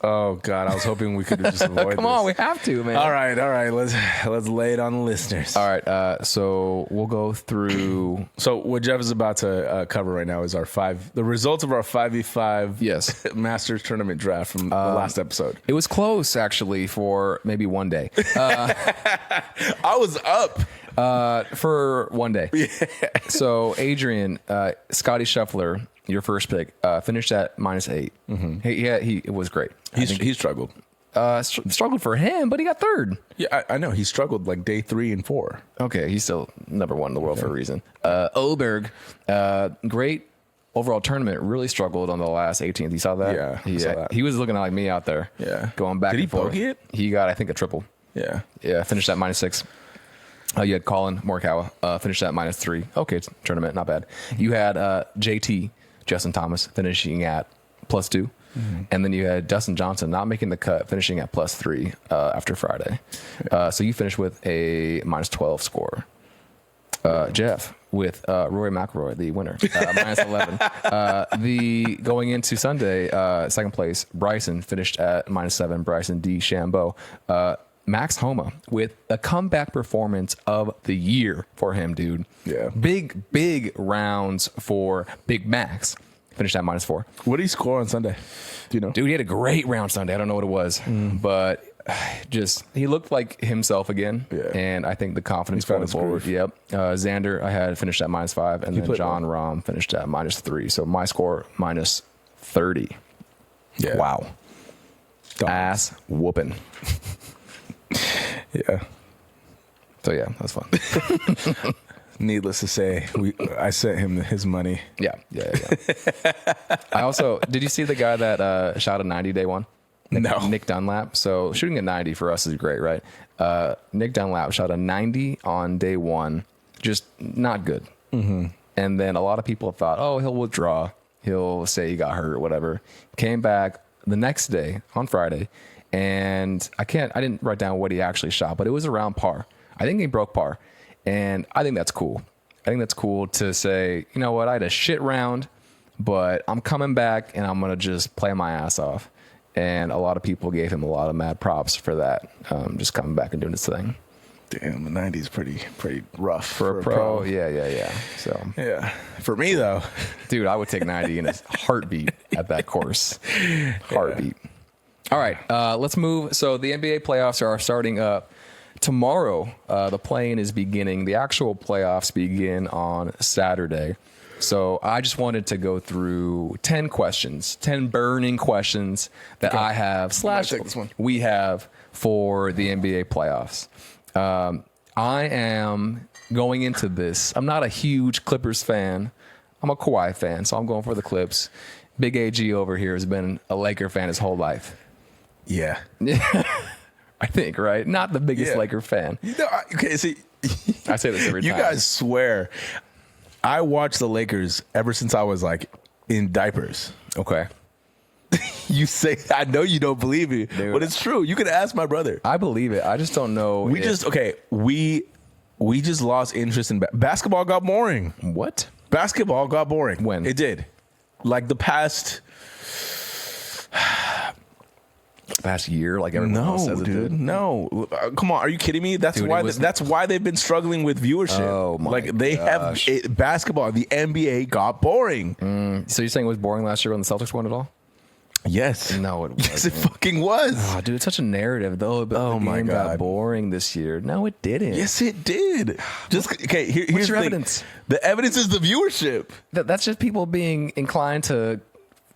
Oh God, I was hoping we could just avoid Come on, we have to, man. All right. Let's lay it on the listeners. All right. So we'll go through. So what Jeff is about to cover right now is the results of our 5v5 Yes. Masters tournament draft from the last episode. It was close, actually, for maybe one day. I was up. For one day. Yeah. So Adrian, Scotty Scheffler, your first pick, finished at -8. He it was great. He struggled. Struggled for him, but he got third. Yeah, I know. He struggled like day 3 and 4. Okay, he's still number one in the world for a reason. Oberg, great overall tournament, really struggled on the last 18th. You saw that? Yeah, I saw that. He was looking like me out there. Yeah. Going back Did he and forth. bogey it? He got, I think, a triple. Yeah. Yeah, finished at -6. You had Colin Morikawa, finished at -3. Okay, it's tournament, not bad. You had JT, Justin Thomas, finishing at +2. And then you had Dustin Johnson not making the cut, finishing at +3 after Friday. So you finished with a -12 score. Jeff with Rory McIlroy, the winner, -11. Going into Sunday, second place, Bryson finished at -7. Bryson DeChambeau. Max Homa with a comeback performance of the year for him, dude. Yeah. Big rounds for Big Max. Finished at -4. What did he score on Sunday? Do you know? Dude, he had a great round Sunday. I don't know what it was, but just he looked like himself again. Yeah. And I think the confidence going forward. Yep. Xander, I had finished at -5, and then John Rahm finished at -3. So my score -30. Yeah. Wow. Ass whooping. Yeah. So yeah, that's fun. Needless to say, I sent him his money. Yeah. I also, did you see the guy that shot a 90 day one? No. Nick Dunlap. So shooting a 90 for us is great, right? Nick Dunlap shot a 90 on day one, just not good. And then a lot of people thought, oh, he'll withdraw. He'll say he got hurt or whatever. Came back the next day on Friday, and I didn't write down what he actually shot, but it was around par. I think he broke par. And I think that's cool. I think that's cool to say, you know what, I had a shit round, but I'm coming back and I'm going to just play my ass off. And a lot of people gave him a lot of mad props for that, just coming back and doing his thing. Damn, the 90 is pretty rough for a pro. Yeah. So yeah, for me though, dude, I would take 90 in a heartbeat at that course. Heartbeat. Yeah. All right, let's move. So the NBA playoffs are starting up tomorrow. The play-in is beginning. The actual playoffs begin on Saturday. So I just wanted to go through 10 burning questions that I have / we have for the NBA playoffs. I am going into this. I'm not a huge Clippers fan. I'm a Kawhi fan, so I'm going for the Clips. Big AG over here has been a Laker fan his whole life. Yeah. I think, right? Not the biggest Laker fan. Okay, see, I say this every time. You guys swear. I watched the Lakers ever since I was like in diapers. Okay. You say, I know you don't believe me, dude, but it's true. You can ask my brother. I believe it. I just don't know. We just lost interest in basketball. Got boring. What? Basketball got boring. When? It did. Like the past fast year like everyone else says it did. No, come on, are you kidding me? That's Dude, why. That's why they've been struggling with viewership. Oh my gosh. have basketball. The NBA got boring. So you're saying it was boring last year when the Celtics won it all? Yes. No, it wasn't. Yes, it fucking was. Oh, dude, it's such a narrative though. But the game got boring this year. No, it didn't. Yes, it did. Just okay. Here's What's your the thing. evidence? The evidence is the viewership. That's just people being inclined to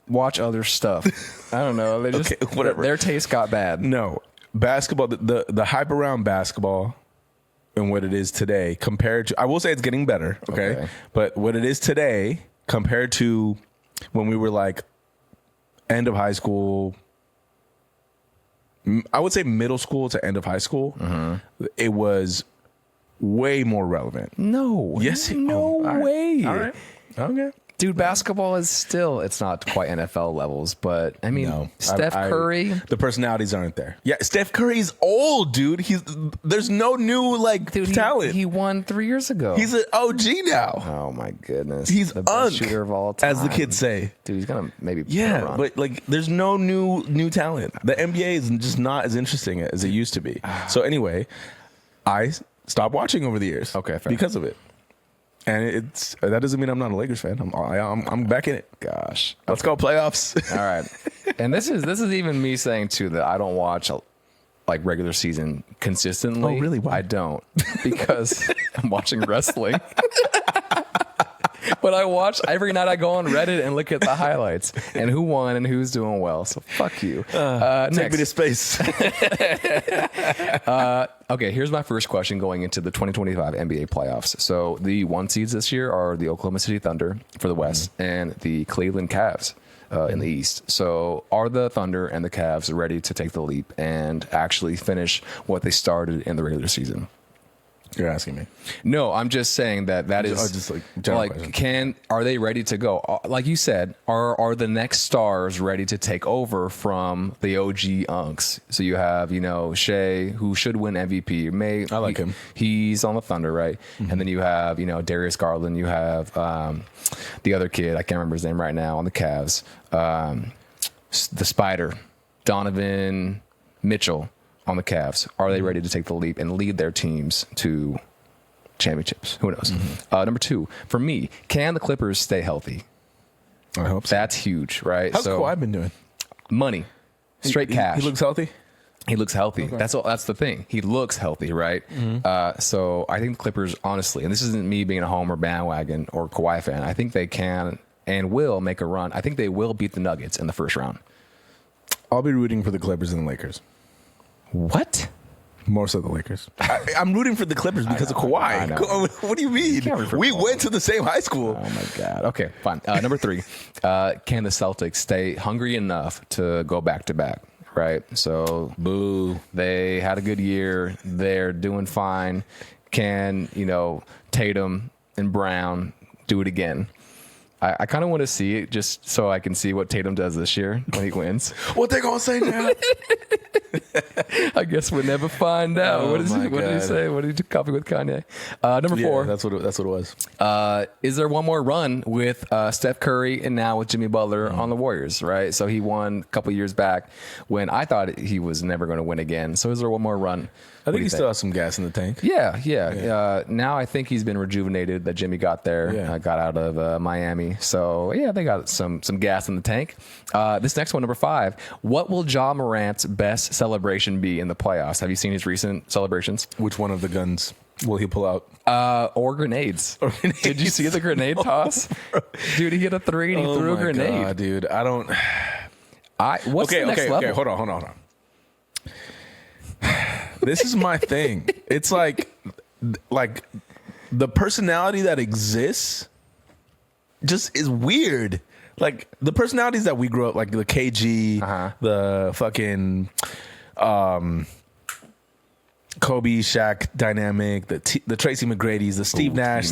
watch other stuff. I don't know. They just whatever. Their taste got bad. No, basketball. The hype around basketball and what it is today compared to, I will say it's getting better. Okay, but what it is today compared to when we were like end of high school, I would say middle school to end of high school, it was way more relevant. No. Yes. No way. All right. Okay. Dude, basketball is still, it's not quite NFL levels, but I mean, Steph Curry. The personalities aren't there. Yeah, Steph Curry's old, dude. There's no new talent. He won 3 years ago. He's an OG now. Oh my goodness. He's the best shooter of all time, as the kids say. Dude, he's gonna maybe but there's no new talent. The NBA is just not as interesting as it used to be. So anyway, I stopped watching over the years. Okay, fair. Because of it. And that doesn't mean I'm not a Lakers fan. I'm back in it. Gosh, let's go playoffs. All right, and this is even me saying too that I don't watch like regular season consistently. Oh, really? Why? I don't, because I'm watching wrestling. But I watch every night. I go on Reddit and look at the highlights and who won and who's doing well. So fuck you. Take me to space. Okay, here's my first question going into the 2025 NBA playoffs. So the 1 seeds this year are the Oklahoma City Thunder for the West and the Cleveland Cavs in the East. So are the Thunder and the Cavs ready to take the leap and actually finish what they started in the regular season? You're asking me? No, I'm just saying that is just are they ready to go? Like you said, are the next stars ready to take over from the OG Unks? So you have, Shea, who should win MVP. I like him. He's on the Thunder, right? And then you have, Darius Garland. You have the other kid, I can't remember his name right now, on the Cavs. The Spider, Donovan Mitchell. On the Cavs, are they ready to take the leap and lead their teams to championships? Who knows? Number 2, for me, can the Clippers stay healthy? I hope so. That's huge, right? How's Kawhi been doing? Money, straight cash. He looks healthy. He looks healthy. Okay. That's the thing. He looks healthy, right? So I think the Clippers, honestly, and this isn't me being a Homer bandwagon or Kawhi fan, I think they can and will make a run. I think they will beat the Nuggets in the first round. I'll be rooting for the Clippers and the Lakers. What? More so the Lakers. I'm rooting for the Clippers because of Kawhi. I know. What do you mean? We went to the same high school. Oh my God. Okay, fine. Number 3, can the Celtics stay hungry enough to go back to back? Right. So, boo. They had a good year. They're doing fine. Can Tatum and Brown do it again? I kind of want to see it just so I can see what Tatum does this year when he wins. What they gonna say now? I guess we'll never find out. What did he say? What did he copy with Kanye? Number 4. That's what it was. Is there one more run with Steph Curry and now with Jimmy Butler on the Warriors, right? So he won a couple years back when I thought he was never going to win again. So is there one more run? I think he still has some gas in the tank. Yeah. Now I think he's been rejuvenated that Jimmy got there, got out of Miami. So, yeah, they got some gas in the tank. This next one, number 5. What will Ja Morant's best celebration be in the playoffs? Have you seen his recent celebrations? Which one of the guns will he pull out? Or grenades. Did you see the grenade toss? Dude, he hit a 3 and he threw a grenade. Oh, my God, dude. I don't... What's the next level? Okay, hold on. This is my thing. It's like the personality that exists just is weird. Like the personalities that we grew up, like the KG, the fucking Kobe Shaq dynamic, the Tracy McGrady's, the Steve Nash,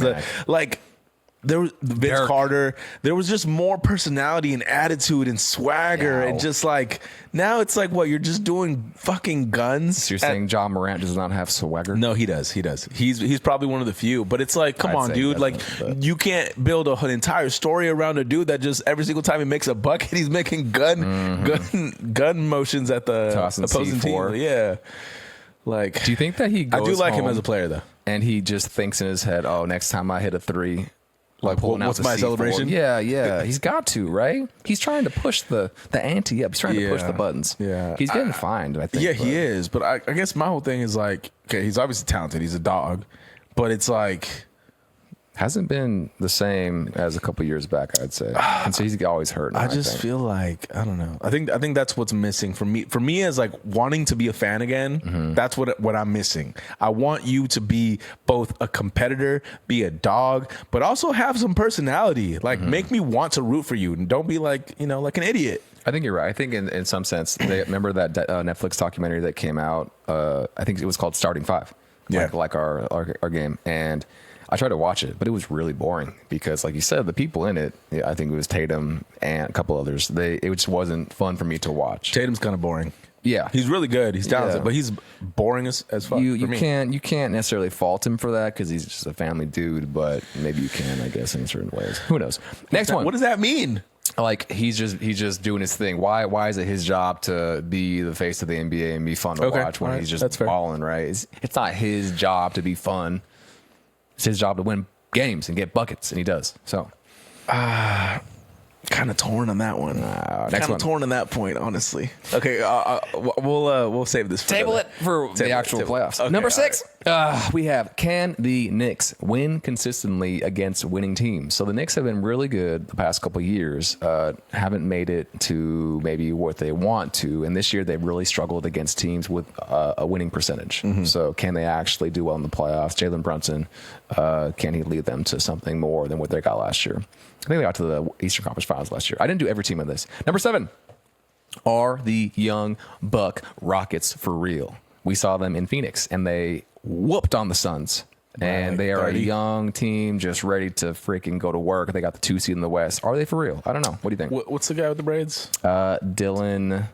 there was Vince Carter. There was just more personality and attitude and swagger, and just like now it's like, what, you're just doing fucking guns. So you're saying John Morant does not have swagger? No, he does. He's probably one of the few. But it's like, come on, dude. Like, you can't build an entire story around a dude that just every single time he makes a bucket, he's making gun motions at the opposing team. Yeah. Like, do you think that he goes I do like him as a player, though. And he just thinks in his head, oh, next time I hit a three, like pulling out the my celebration? Yeah. He's got to, right? He's trying to push the ante up. He's trying to push the buttons. Yeah. He's getting fined, I think. Yeah, he is. But I guess my whole thing is like, okay, he's obviously talented. He's a dog. But it's like, hasn't been the same as a couple years back, I'd say. And so he's always hurt. I just feel like, I don't know. I think that's what's missing for me. For me, as like wanting to be a fan again, that's what I'm missing. I want you to be both a competitor, be a dog, but also have some personality. Like, make me want to root for you, and don't be like, like an idiot. I think you're right. I think in some sense, they remember that Netflix documentary that came out. I think it was called Starting Five. Like our game. And I tried to watch it, but it was really boring because, like you said, the people in it, I think it was Tatum and a couple others, it just wasn't fun for me to watch. Tatum's kind of boring. Yeah. He's really good. He's talented, but he's boring as fuck. You can't necessarily fault him for that because he's just a family dude, but maybe you can, I guess, in certain ways. Who knows? Next one. What does that mean? Like, he's just doing his thing. Why is it his job to be the face of the NBA and be fun to watch when he's just balling, right? It's not his job to be fun. It's his job to win games and get buckets, and he does. So, kind of torn on that one. Kind of torn on that point, honestly. Okay, we'll save this. Table it for the actual playoffs. Okay, Number 6, we have, can the Knicks win consistently against winning teams? So the Knicks have been really good the past couple of years. Haven't made it to maybe what they want to, and this year they've really struggled against teams with a winning percentage. So can they actually do well in the playoffs? Jalen Brunson, can he lead them to something more than what they got last year? I think they got to the Eastern Conference Finals last year. I didn't do every team on this. Number 7, are the young Buck Rockets for real? We saw them in Phoenix, and they whooped on the Suns. And they are a young team just ready to freaking go to work. They got the 2 seed in the West. Are they for real? I don't know. What do you think? What's the guy with the braids? Dylan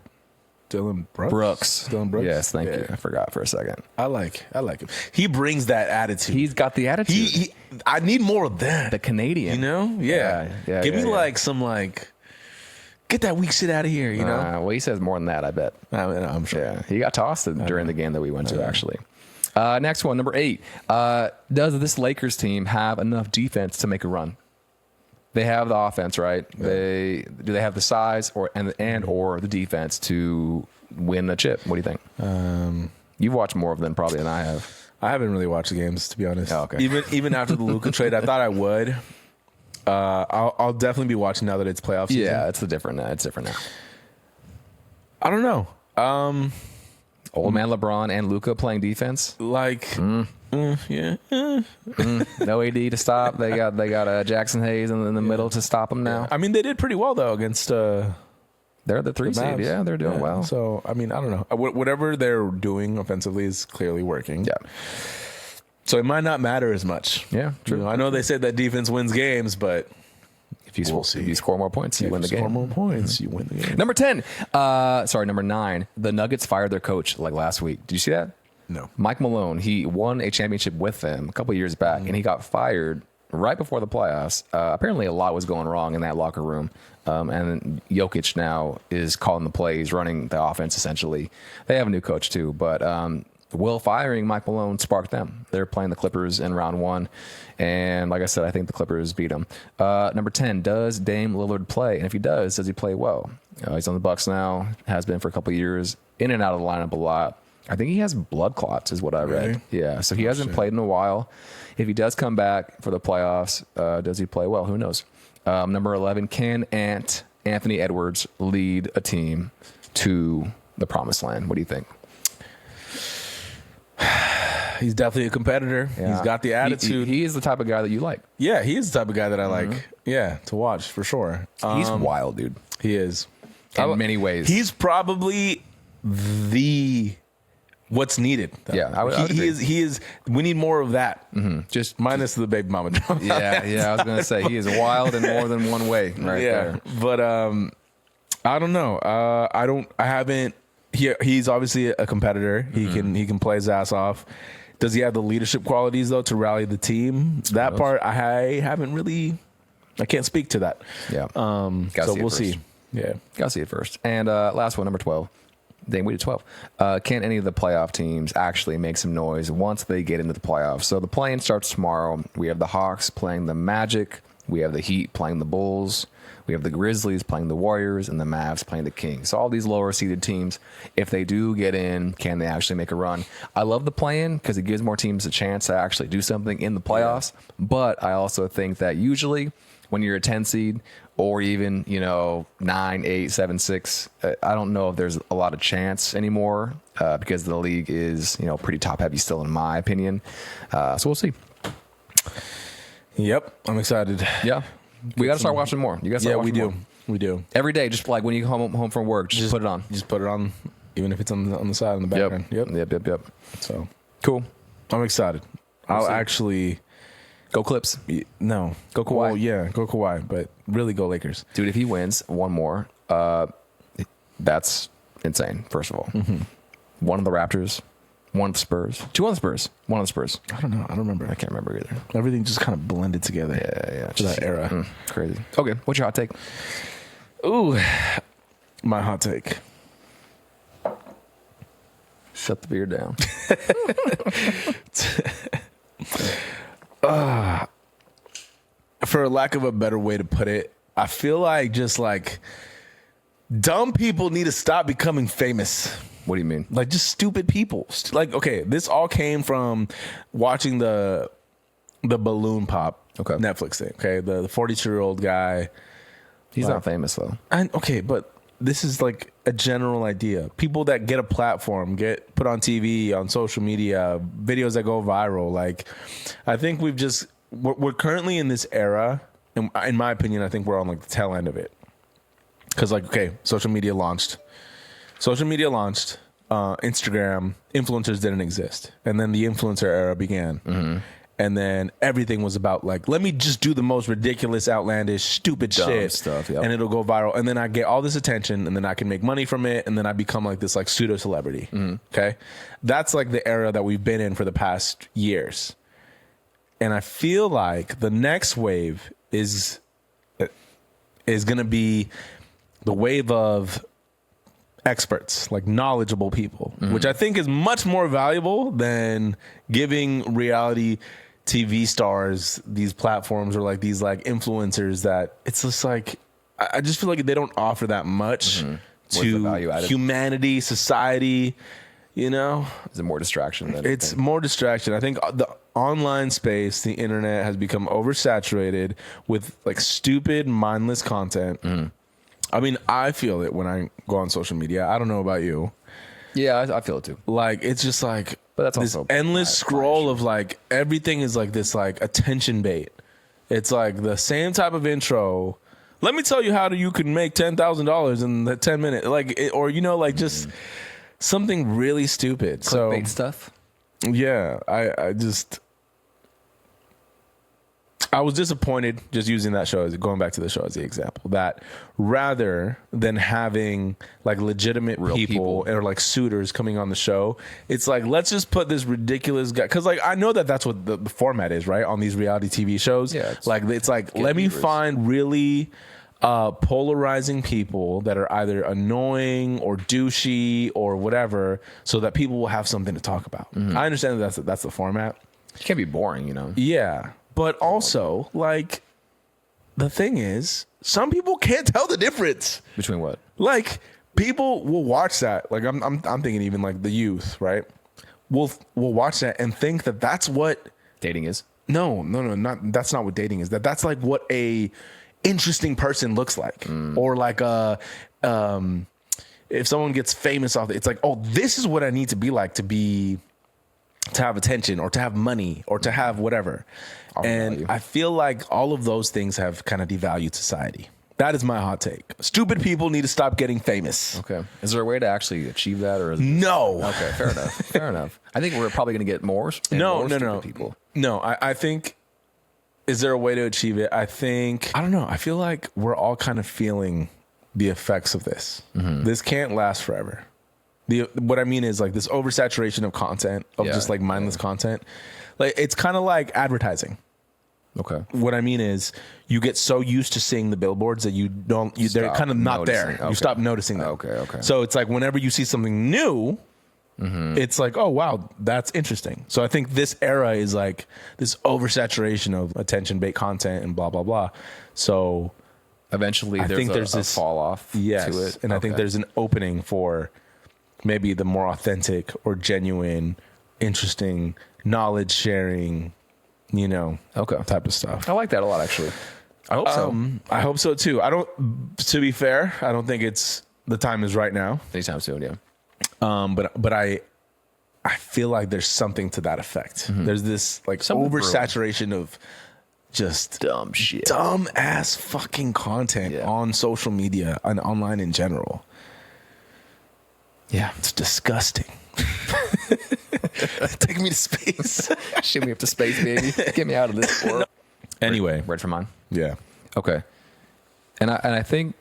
Brooks. Dylan Brooks? Yes, thank you. I forgot for a second. I like him. He brings that attitude. He's got the attitude. I need more of that. The Canadian. Yeah. Give me some get that weak shit out of here, Well, he says more than that, I bet. I'm sure. Yeah. He got tossed during the game that we went to, actually. Next one, number 8. Does this Lakers team have enough defense to make a run? They have the offense, right? Yeah. Do they have the size or the defense to win a chip? What do you think? You've watched more of them probably than I have. I haven't really watched the games, to be honest. Oh, okay. Even after the Luka trade, I thought I would. I'll definitely be watching now that it's playoff season. Yeah, it's different now. I don't know. Old man LeBron and Luka playing defense. Yeah. No AD to stop. They got Jackson Hayes in the middle to stop them now. I mean, they did pretty well though against. They're the 3 seed. Yeah, they're doing well. So I mean, I don't know. Whatever they're doing offensively is clearly working. Yeah. So it might not matter as much. Yeah, true. I know they said that defense wins games, but if you score more points, you win the game. Score more points, you win the game. Number 9. The Nuggets fired their coach last week. Did you see that? No. Mike Malone, he won a championship with them a couple of years back, and he got fired right before the playoffs. Apparently, a lot was going wrong in that locker room. And Jokic now is calling the plays, running the offense, essentially. They have a new coach, too. But will firing Mike Malone spark them? They're playing the Clippers in round 1. And like I said, I think the Clippers beat them. Number 10, does Dame Lillard play? And if he does he play well? He's on the Bucks now, has been for a couple of years, in and out of the lineup a lot. I think he has blood clots is what I read. Really? Yeah, so he hasn't played in a while. If he does come back for the playoffs, does he play well? Who knows? Number 11, can Anthony Edwards lead a team to the promised land? What do you think? He's definitely a competitor. Yeah. He's got the attitude. He is the type of guy that you like. Yeah, he is the type of guy that I like. Yeah, to watch for sure. He's wild, dude. He is. In many ways. He's probably the what's needed. Yeah, I would he is. We need more of that. Just minus the baby mama drama. yeah. I was gonna say he is wild in more than one way. Right there. But I don't know. I haven't. He's obviously a competitor. He can play his ass off. Does he have the leadership qualities though to rally the team? That part I haven't really. I can't speak to that. Yeah. So we'll see. Yeah. Gotta see it first. And last one, number 12. Dang, we did 12. Can any of the playoff teams actually make some noise once they get into the playoffs? So the play-in starts tomorrow. We have the Hawks playing the Magic. We have the Heat playing the Bulls. We have the Grizzlies playing the Warriors and the Mavs playing the Kings. So all these lower-seeded teams, if they do get in, can they actually make a run? I love the play-in because it gives more teams a chance to actually do something in the playoffs. Yeah. But I also think that usually when you're a 10 seed or even, 9, 8, 7, 6, I don't know if there's a lot of chance anymore because the league is, pretty top-heavy still, in my opinion. So we'll see. Yep, I'm excited. Yeah. We got to start watching more. You got to start watching more. We do. Every day, just like when you come home from work, just put it on. Just put it on, even if it's on the side, in the background. Yep. So cool. I'm excited. I'll actually go Clips. No, go Kawhi. Well, yeah, go Kawhi, but really go Lakers, dude. If he wins one more, that's insane. First of all, one of the Raptors. One of the Spurs. Two on the Spurs. One on the Spurs. I don't know. I don't remember. I can't remember either. Everything just kind of blended together. Yeah. For that era. Crazy. Okay. What's your hot take? Ooh. My hot take. Shut the beer down. For lack of a better way to put it, I feel like just like dumb people need to stop becoming famous. What do you mean? Like just stupid people. Like, okay, this all came from watching the balloon pop Netflix thing. Okay, the 42-year-old guy. He's not famous though. Okay, but this is like a general idea. People that get a platform, get put on TV, on social media, videos that go viral. Like, I think we're currently in this era, and in my opinion, I think we're on like the tail end of it. Because like, okay, social media launched. Instagram, influencers didn't exist. And then the influencer era began. And then everything was about like, let me just do the most ridiculous, outlandish, stupid shit stuff, and it'll go viral. And then I get all this attention and then I can make money from it. And then I become like this like pseudo celebrity. Okay. That's like the era that we've been in for the past years. And I feel like the next wave is going to be the wave of experts, like knowledgeable people, which I think is much more valuable than giving reality TV stars these platforms or like these like influencers that it's just like, I just feel like they don't offer that much to humanity, society, Is it more distraction than it's more distraction. I think the online space, the internet has become oversaturated with like stupid, mindless content. I mean, I feel it when I go on social media. I don't know about you. Yeah, I feel it too. Like, it's just like but that's this also endless scroll of like, everything is like this like attention bait. It's like the same type of intro. Let me tell you how you can make $10,000 in the 10 minutes. Like, just something really stupid. Clickbait stuff. Yeah, I was disappointed just using that show going back to the show as the example, that rather than having like legitimate people or like suitors coming on the show, it's like, let's just put this ridiculous guy. Cause like, I know that's what the format is, right? On these reality TV shows. Yeah, it's like, let me find really polarizing people that are either annoying or douchey or whatever, so that people will have something to talk about. I understand that's the format. It can't be boring, Yeah. But also, like, the thing is, some people can't tell the difference between what. Like, people will watch that. Like, I'm thinking even like the youth, right? Will watch that and think that that's what dating is. No, not that's not what dating is. That's like what a interesting person looks like, or like if someone gets famous off it, it's like, oh, this is what I need to be like to have attention or to have money or to have whatever. And I feel like all of those things have kind of devalued society. That is my hot take. Stupid people need to stop getting famous. Okay. Is there a way to actually achieve that, or is it No. Okay, fair enough. Fair enough. I think we're probably going to get more. No. Stupid people. No, I think. Is there a way to achieve it? I don't know. I feel like we're all kind of feeling the effects of this. Mm-hmm. This can't last forever. What I mean is like this oversaturation of content, of just like mindless content. Like it's kind of like advertising. Okay. What I mean is you get so used to seeing the billboards that they're kind of not there. Okay. You stop noticing them. Okay. So it's like whenever you see something new, it's like, oh, wow, that's interesting. So I think this era is like this oversaturation of attention bait content and blah, blah, blah. So eventually there's a fall off to it. And I think there's an opening for maybe the more authentic or genuine, interesting knowledge sharing, type of stuff. I like that a lot, actually. I hope so. I hope so too. To be fair, I don't think the time is right now. Anytime soon, yeah. But I feel like there's something to that effect. Mm-hmm. There's this like oversaturation of just dumb shit, dumb ass fucking content on social media and online in general. Yeah, it's disgusting. Take me to space. Ship me up to space, baby. Get me out of this world. Anyway, ready for mine? Yeah. Okay. And I think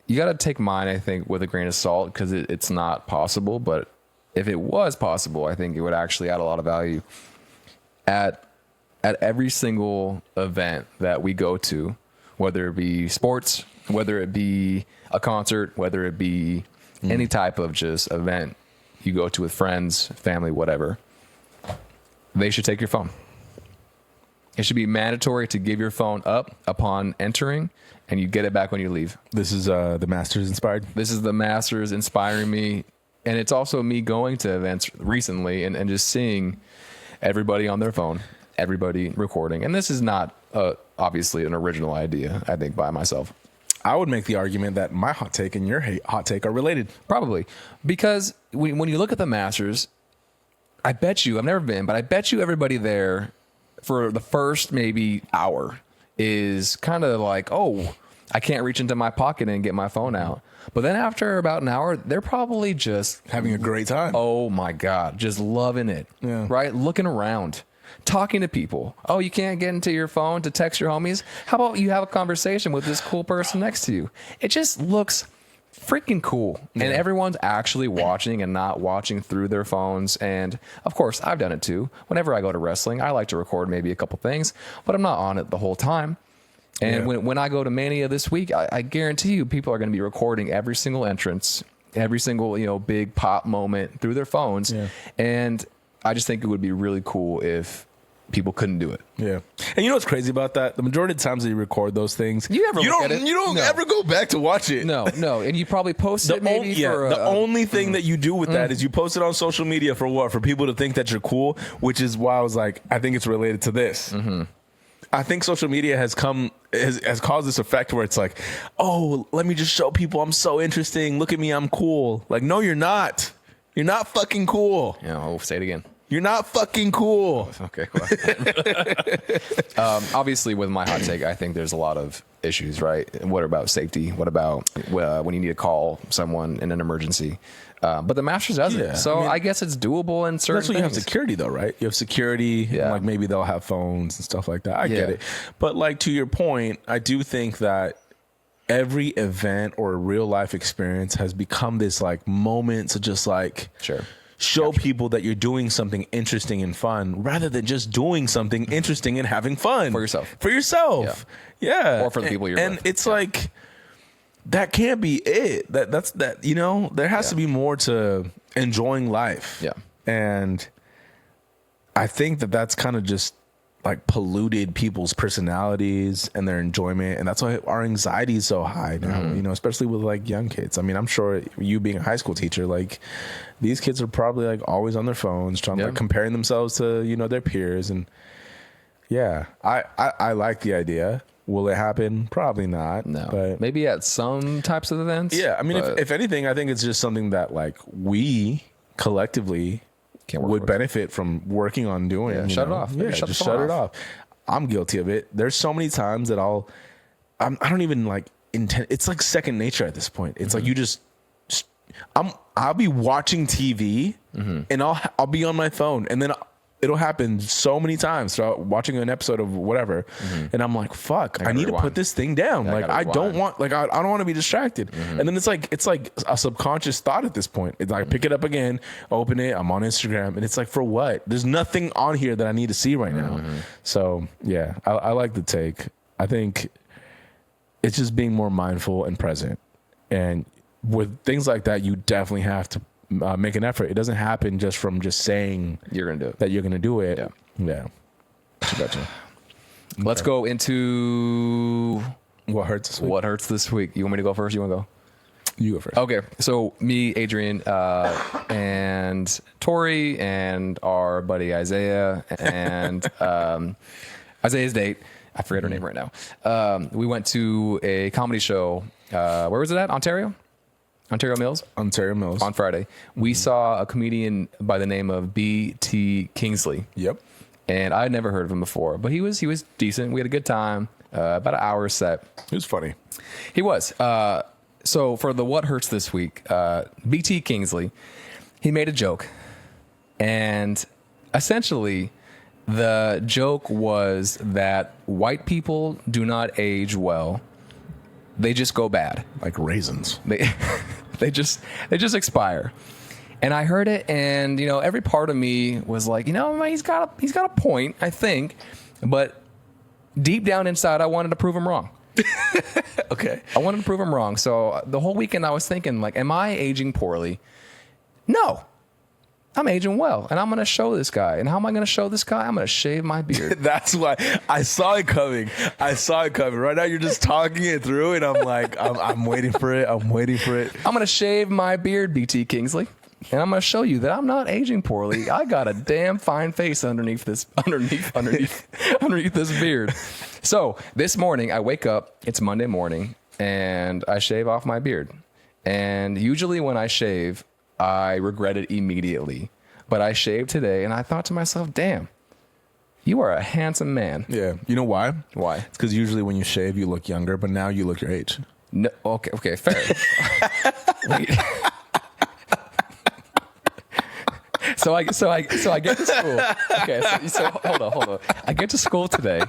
you got to take mine, I think, with a grain of salt, because it's not possible. But if it was possible, I think it would actually add a lot of value. At every single event that we go to, whether it be sports, whether it be a concert, whether it be any type of just event you go to with friends, family, whatever, they should take your phone. It should be mandatory to give your phone up upon entering, and you get it back when you leave. This is the Masters inspired? This is the Masters inspiring me. And it's also me going to events recently and just seeing everybody on their phone, everybody recording. And this is not obviously an original idea, I think, by myself. I would make the argument that my hot take and your hot take are related. Probably. Because when you look at the Masters, I bet you, I've never been, but I bet you everybody there for the first maybe hour is kind of like, oh, I can't reach into my pocket and get my phone out. But then after about an hour, they're probably just having a great time. Oh my God. Just loving it. Yeah. Right? Looking around. Talking to people. Oh, you can't get into your phone to text your homies? How about you have a conversation with this cool person next to you? It just looks freaking cool. Yeah. And everyone's actually watching and not watching through their phones. And of course, I've done it too. Whenever I go to wrestling, I like to record maybe a couple things, but I'm not on it the whole time. And when I go to Mania this week, I guarantee you people are going to be recording every single entrance, every single, big pop moment through their phones. Yeah. And I just think it would be really cool if people couldn't do it. Yeah. And you know what's crazy about that? The majority of the times that you record those things, you don't ever go back to watch it. No. And you probably post it maybe for the only thing that you do with that is you post it on social media for what? For people to think that you're cool, which is why I was like, I think it's related to this. Mm-hmm. I think social media has caused this effect where it's like, oh, let me just show people I'm so interesting. Look at me, I'm cool. Like, no, you're not. You're not fucking cool. Yeah, I'll say it again. You're not fucking cool. Okay. Well. Obviously, with my hot take, I think there's a lot of issues, right? What about safety? What about when you need to call someone in an emergency? But the Masters does it. So I guess it's doable in certain things. That's why you have security, though, right? You have security. Yeah. And like maybe they'll have phones and stuff like that. I get it. But like to your point, I do think that every event or real life experience has become this like moment to just like show people that you're doing something interesting and fun rather than just doing something interesting and having fun for yourself. Yeah. Or for the people you're with. And it's like, that can't be it. That's there has to be more to enjoying life. Yeah. And I think that's kind of just like polluted people's personalities and their enjoyment, and that's why our anxiety is so high now. Especially with like young kids. I mean, I'm sure you being a high school teacher, like these kids are probably like always on their phones, trying to like comparing themselves to their peers, and I like the idea. Will it happen? Probably not. No, but maybe at some types of events. Yeah, I mean, if anything, I think it's just something that like we collectively would benefit from working on doing. Yeah, shut it off. Yeah, just shut it off. I'm guilty of it. There's so many times that I don't even like it's like second nature at this point. It's like you just I'll be watching TV and I'll be on my phone, and then it'll happen so many times throughout watching an episode of whatever, and I'm like, fuck, I need to put this thing down. Like I don't want I don't want to be distracted. And then it's like a subconscious thought at this point. It's like pick it up again, open it, I'm on Instagram, and it's like, for what? There's nothing on here that I need to see right now. So yeah, I like the take. I think it's just being more mindful and present, and with things like that, you definitely have to make an effort. It doesn't happen just from just saying you're gonna do it. That you're gonna do it. Yeah. Gotcha. Let's go into what hurts this week. What hurts this week? You want me to go first? You want to go? You go first. Okay. So me, Adrian, and Tori, and our buddy Isaiah, and Isaiah's date. I forget her name right now. We went to a comedy show. Where was it at? Ontario Mills on Friday. We saw a comedian by the name of B.T. Kingsley. Yep. And I had never heard of him before, but he was decent. We had a good time. About an hour set. He was funny. He was. So for the what hurts this week, B.T. Kingsley, he made a joke, and essentially the joke was that white people do not age well. They just go bad. Like raisins. They just expire. And I heard it, and every part of me was like, he's got a point, I think, but deep down inside, I wanted to prove him wrong. Okay. I wanted to prove him wrong. So the whole weekend I was thinking, like, am I aging poorly? No. I'm aging well, and I'm going to show this guy. And how am I going to show this guy? I'm going to shave my beard. That's why I saw it coming. Right now you're just talking it through, and I'm like, I'm waiting for it. I'm waiting for it. I'm going to shave my beard, BT Kingsley. And I'm going to show you that I'm not aging poorly. I got a damn fine face underneath this beard. So this morning I wake up, it's Monday morning, and I shave off my beard. And usually when I shave, I regret it immediately. But I shaved today, and I thought to myself, damn, you are a handsome man. Yeah. You know why? Why? It's because usually when you shave, you look younger, but now you look your age. No, okay, fair. Wait. So I get to school. Okay, so hold on. I get to school today,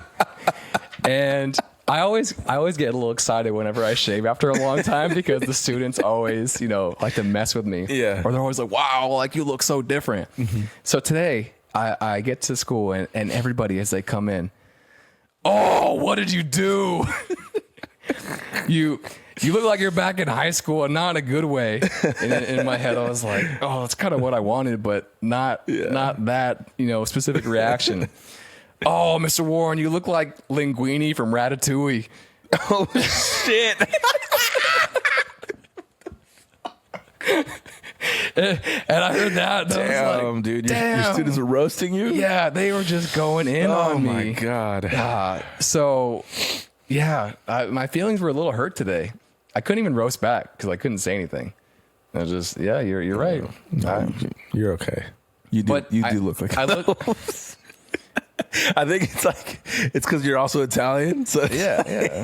and I always get a little excited whenever I shave after a long time, because the students always, like to mess with me. Yeah. Or they're always like, wow, like you look so different. Mm-hmm. So today I get to school, and everybody, as they come in, oh, what did you do? You look like you're back in high school, and not in a good way. And in my head, I was like, oh, that's kind of what I wanted, but not that, specific reaction. Oh, Mr. Warren, you look like Linguini from Ratatouille. Oh, shit. And I heard that. Damn, like, dude. Your students were roasting you? Yeah, they were just going in on me. Oh, my God. So, yeah, my feelings were a little hurt today. I couldn't even roast back because I couldn't say anything. I was just, you're right. No, you're okay. You do look like I look. I think it's because you're also Italian. So yeah.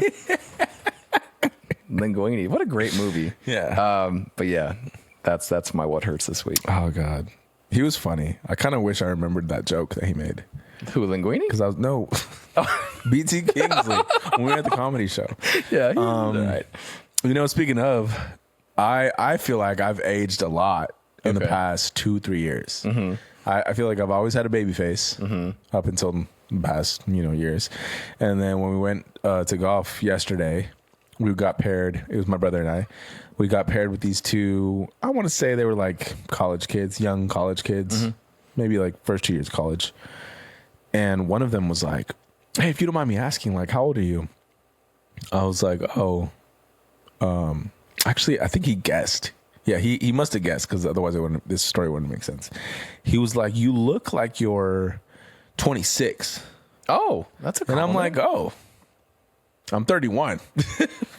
Linguini. What a great movie. Yeah. But yeah, that's my what hurts this week. Oh God, he was funny. I kind of wish I remembered that joke that he made. Who, Linguini? Because B.T. Kingsley when we were at the comedy show. Yeah. He was all right. Speaking of, I feel like I've aged a lot in the past 2-3 years. Mm-hmm. I feel like I've always had a baby face up until the past, years. And then when we went to golf yesterday, we got paired. It was my brother and I. We got paired with these two, I want to say they were like college kids, young college kids, maybe like first 2 years of college. And one of them was like, hey, if you don't mind me asking, like, how old are you? I was like, actually, I think he guessed. Yeah, he must have guessed, because otherwise this story wouldn't make sense. He was like, you look like you're 26. Oh, that's a compliment. And I'm like, oh, I'm 31.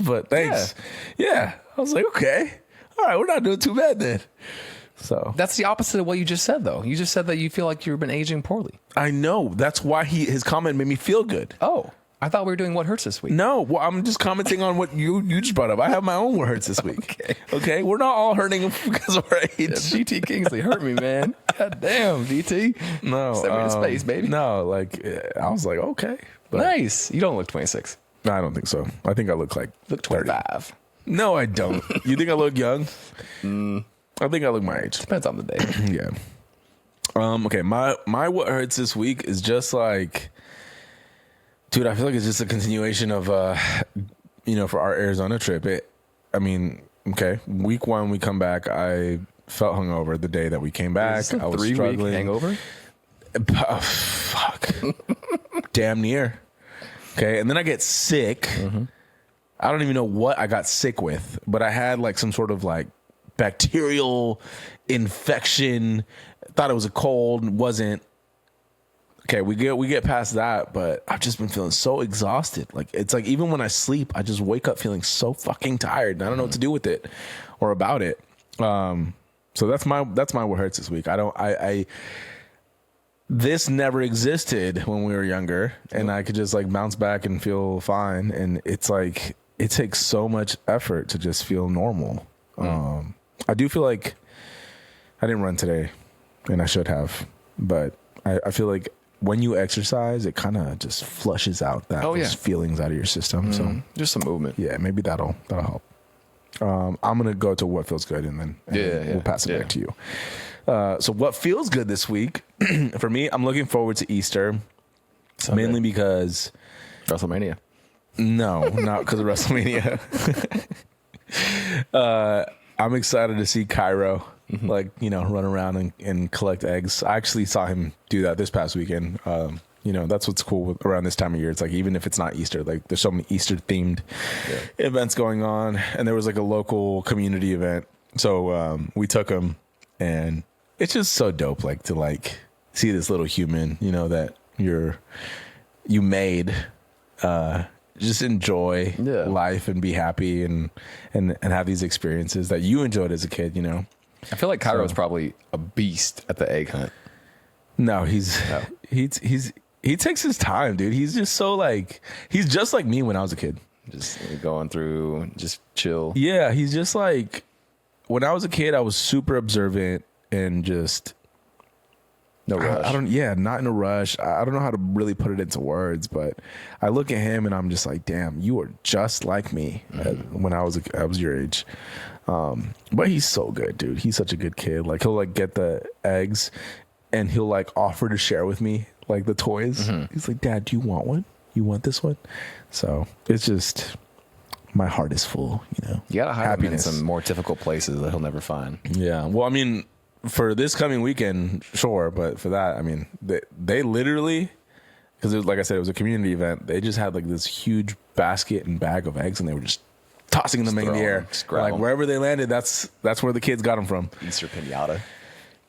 But thanks. Yeah. I was like, okay. All right, we're not doing too bad then. So that's the opposite of what you just said, though. You just said that you feel like you've been aging poorly. I know. That's why his comment made me feel good. Oh. I thought we were doing what hurts this week. No, well, I'm just commenting on what you just brought up. I have my own what hurts this week. Okay, we're not all hurting because of our age. Yeah, DT Kingsley hurt me, man. God damn, DT. No, Step me in space, baby. No, like I was like, okay, but nice. You don't look 26. No, I don't think so. I think I look like 25. No, I don't. You think I look young? I think I look my age. Depends on the day. Yeah. Okay, my what hurts this week is just like, dude, I feel like it's just a continuation of for our Arizona trip. Okay, week 1 we come back, I felt hungover the day that we came back. I was 3-week hangover. Oh, fuck. Damn near. Okay, and then I get sick. Mm-hmm. I don't even know what I got sick with, but I had like some sort of like bacterial infection. Thought it was a cold, wasn't. Okay, we get past that, but I've just been feeling so exhausted. Like it's like even when I sleep, I just wake up feeling so fucking tired, and I don't know what to do with it or about it. So that's my what hurts this week. This never existed when we were younger, and I could just like bounce back and feel fine. And it's like it takes so much effort to just feel normal. I do feel like I didn't run today, and I should have, but I feel like when you exercise, it kind of just flushes out those feelings out of your system. So just some movement. Yeah, maybe that'll help. I'm gonna go to what feels good, and then we'll pass it back to you. So what feels good this week for me? I'm looking forward to Easter, mainly because WrestleMania. No, not because of WrestleMania. I'm excited to see Cairo, run around and collect eggs. I actually saw him do that this past weekend. That's what's cool around this time of year. It's like, even if it's not Easter, like there's so many Easter themed events going on. And there was like a local community event. So we took him, and it's just so dope, like to like see this little human, that you made, just enjoy life and be happy and have these experiences that you enjoyed as a kid, I feel like Cairo's probably a beast at the egg hunt. No, he takes his time, dude. He's just so like, he's just like me when I was a kid. Just going through, just chill. Yeah, he's just like, when I was a kid, I was super observant and just no rush. Not in a rush. I don't know how to really put it into words, but I look at him and I'm just like, damn, you are just like me when I was your age. But he's so good, dude. He's such a good kid. Like he'll like get the eggs and he'll like offer to share with me like the toys. Mm-hmm. He's like, Dad, do you want one? You want this one? So it's just, my heart is full, You gotta hide him in some more difficult places that he'll never find. Yeah. Well, I mean, for this coming weekend, sure, but for that, I mean, they literally, because like I said, it was a community event. They just had like this huge basket and bag of eggs, and they were just tossing them in the air. Like wherever they landed, that's where the kids got them from. Easter pinata,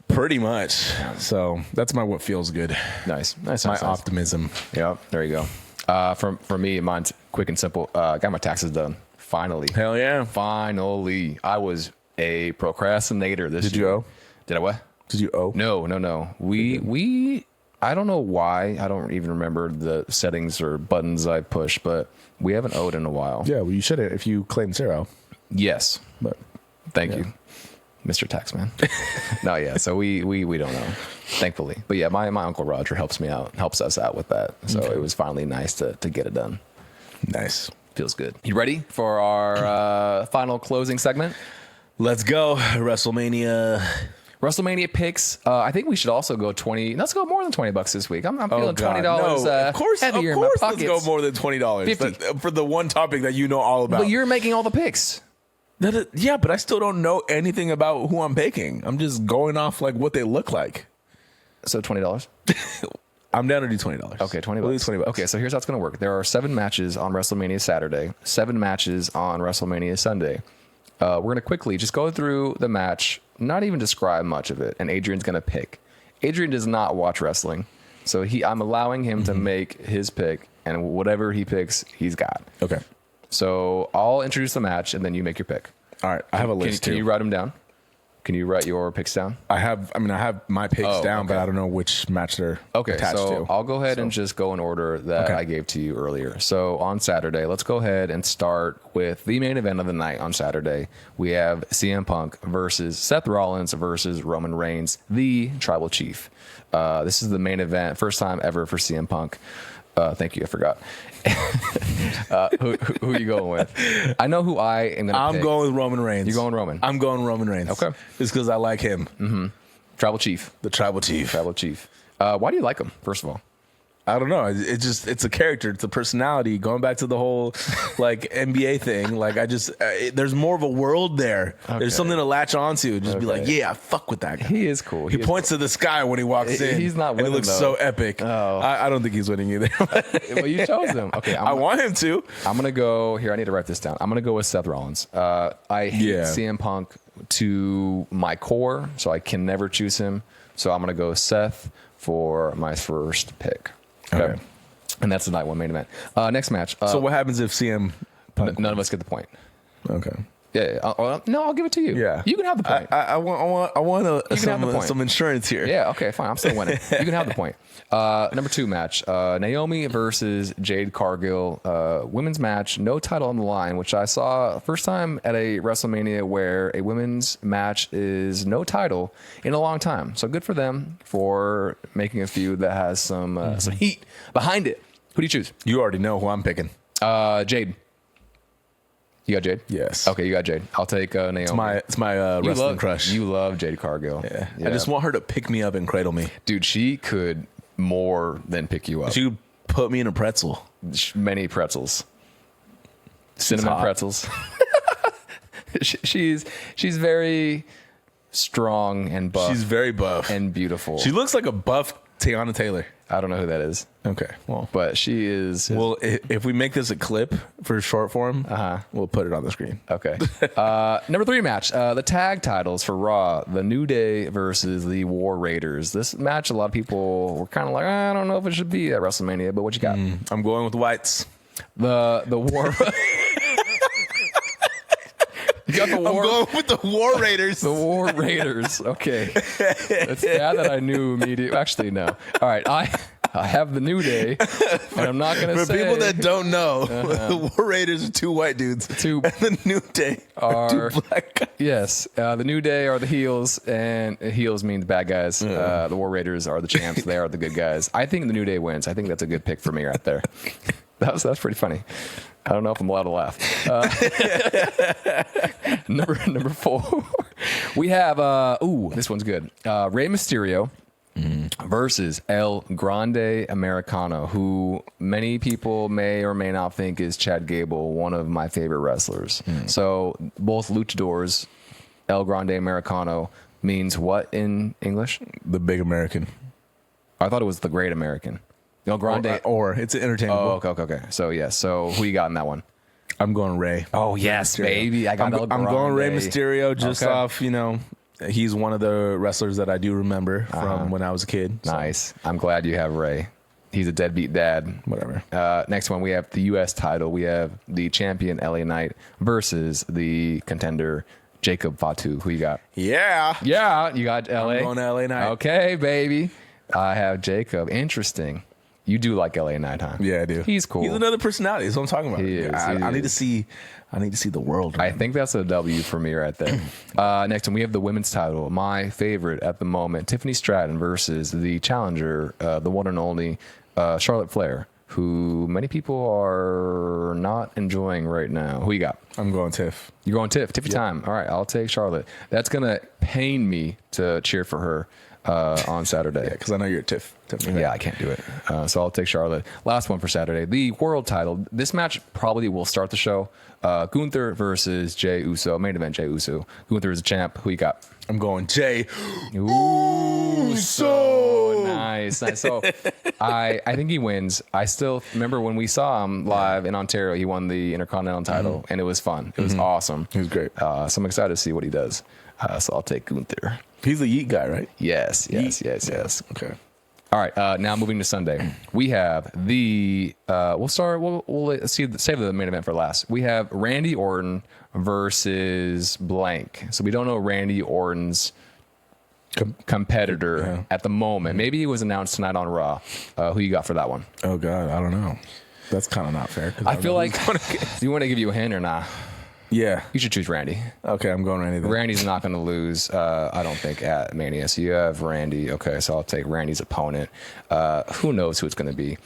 pretty much. So that's my what feels good. Nice. Optimism. Yeah, there you go. For me, mine's quick and simple. Got my taxes done finally. Hell yeah! Finally, I was a procrastinator this year. Did you owe? Did I what? Did you owe? No. We I don't know why. I don't even remember the settings or buttons I pushed, but we haven't owed in a while. Yeah, well, you should have if you claimed 0. Yes. But thank you, Mr. Taxman. No, yeah. So we don't know, thankfully. But yeah, my Uncle Roger helps us out with that. So it was finally nice to get it done. Nice. Feels good. You ready for our final closing segment? Let's go. WrestleMania picks. I think we should also go 20. Let's go more than $20 this week. I'm feeling $20. No, of course, heavier in my pockets. Let's go more than $20 for the one topic that you know all about. But you're making all the picks. Yeah, but I still don't know anything about who I'm picking. I'm just going off like what they look like. So $20. I'm down to do $20. Okay, $20. We'll do $20. Okay, so here's how it's going to work. There are 7 matches on WrestleMania Saturday, 7 matches on WrestleMania Sunday. We're going to quickly just go through the match, not even describe much of it, and Adrian's going to pick. Adrian does not watch wrestling, so I'm allowing him to make his pick, and whatever he picks, he's got. Okay. So I'll introduce the match, and then you make your pick. All right. I have a list, Can you write them down? Can you write your picks down? I have my picks down, okay. but I don't know which match they're attached so to. I'll go ahead and just go in order that I gave to you earlier. So on Saturday, let's go ahead and start with the main event of the night on Saturday. We have CM Punk versus Seth Rollins versus Roman Reigns, the Tribal Chief. This is the main event, first time ever for CM Punk. Thank you, I forgot. Who are you going with? I know who I am going to pick. I'm going with Roman Reigns. You're going Roman? I'm going Roman Reigns. Okay. Just because I like him. Mm-hmm. Tribal Chief. The Tribal Chief. Tribal Chief. Why do you like him, first of all? I don't know. It's a character. It's a personality. Going back to the whole like NBA thing, like there's more of a world there. Okay. There's something to latch onto. Just be like, yeah, I fuck with that guy. He is cool. He points to the sky when he walks in. He's not winning, and it looks though. so epic. Oh. I don't think he's winning either. Well, you chose him. Okay, I want him to. I'm gonna go here. I need to write this down. I'm gonna go with Seth Rollins. I hate CM Punk to my core, so I can never choose him. So I'm gonna go Seth for my first pick. Okay. And that's the night one main event. Next match. So what happens if CM Punk? None of us get the point. Okay. Yeah. No, I'll give it to you. Yeah. You can have the point. I want some insurance here. Yeah. Okay. Fine. I'm still winning. You can have the point. Number 2 match. Naomi versus Jade Cargill. Women's match. No title on the line, which I saw first time at a WrestleMania where a women's match is no title in a long time. So good for them for making a feud that has some heat behind it. Who do you choose? You already know who I'm picking. Jade. You got Jade? Yes. Okay, you got Jade. I'll take Naomi. It's my wrestling crush. You love Jade Cargill. Yeah. I just want her to pick me up and cradle me. Dude, she could more than pick you up. She could put me in a pretzel. Many pretzels. Cinnamon pretzels. She's very strong and buff. She's very buff. And beautiful. She looks like a buff Tiana Taylor. I don't know who that is. Okay, well, but she is. Well, if we make this a clip for short form, we'll put it on the screen. Okay. Number 3 match, the tag titles for Raw: The New Day versus the War Raiders. This match, a lot of people were kind of like, I don't know if it should be at WrestleMania, but what you got? I'm going with the whites. The War. You got the war. I'm going with the War Raiders. The War Raiders. Okay. It's bad that I knew immediately. Actually, no. All right. I have the New Day, and I'm not going to say. For people that don't know, the War Raiders are 2 white dudes. And the New Day are 2 black guys. Yes. The New Day are the heels, and heels means bad guys. The War Raiders are the champs. They are the good guys. I think the New Day wins. I think that's a good pick for me right there. That's pretty funny. I don't know if I'm allowed to laugh. Number 4, we have this one's good. Rey Mysterio versus El Grande Americano, who many people may or may not think is Chad Gable, one of my favorite wrestlers. So both luchadors. El Grande Americano means what in English? The big American. I thought it was the Great American. El Grande, or it's interchangeable. Oh, okay. So yes. So who you got in that one? I'm going Rey. Oh yes, Mysterio. Baby. I'm going Rey Mysterio just off. He's one of the wrestlers that I do remember from when I was a kid. So. Nice. I'm glad you have Rey. He's a deadbeat dad. Whatever. Next one, we have the U.S. title. We have the champion LA Knight versus the contender Jacob Fatu. Who you got? Yeah, you got LA. I'm going LA Knight. Okay, baby. I have Jacob. Interesting. You do like LA Knight, huh? Yeah, I do. He's cool. He's another personality. That's what I'm talking about. He is. I need to see the world. I think that's a W for me right there. Next one, we have the women's title. My favorite at the moment, Tiffany Stratton versus the challenger, the one and only Charlotte Flair, who many people are not enjoying right now. Who you got? I'm going Tiff. You're going Tiff. Tiffy time. All right, I'll take Charlotte. That's going to pain me to cheer for her on Saturday. Yeah, because I know you're a Tiff. Yeah, I can't do it. So I'll take Charlotte. Last one for Saturday. The world title. This match probably will start the show. Gunther versus Jey Uso. Main event, Jey Uso. Gunther is the champ. Who you got? I'm going Jey Uso. Nice. So I think he wins. I still remember when we saw him live in Ontario, he won the Intercontinental title, and it was fun. It was awesome. He was great. So I'm excited to see what he does. So I'll take Gunther. He's the Yeet guy, right? Yes. Okay. All right, now moving to Sunday, we have the let's save the main event for last. We have Randy Orton versus blank. So we don't know Randy Orton's competitor at the moment. Maybe it was announced tonight on Raw. Who you got for that one? Oh God, I don't know. That's kind of not fair. I feel like do you want to give you a hint or not? Yeah, you should choose Randy. Okay, I'm going Randy then. Randy's not going to lose, I don't think, at Mania. So you have Randy. Okay, so I'll take Randy's opponent. Who knows who it's going to be?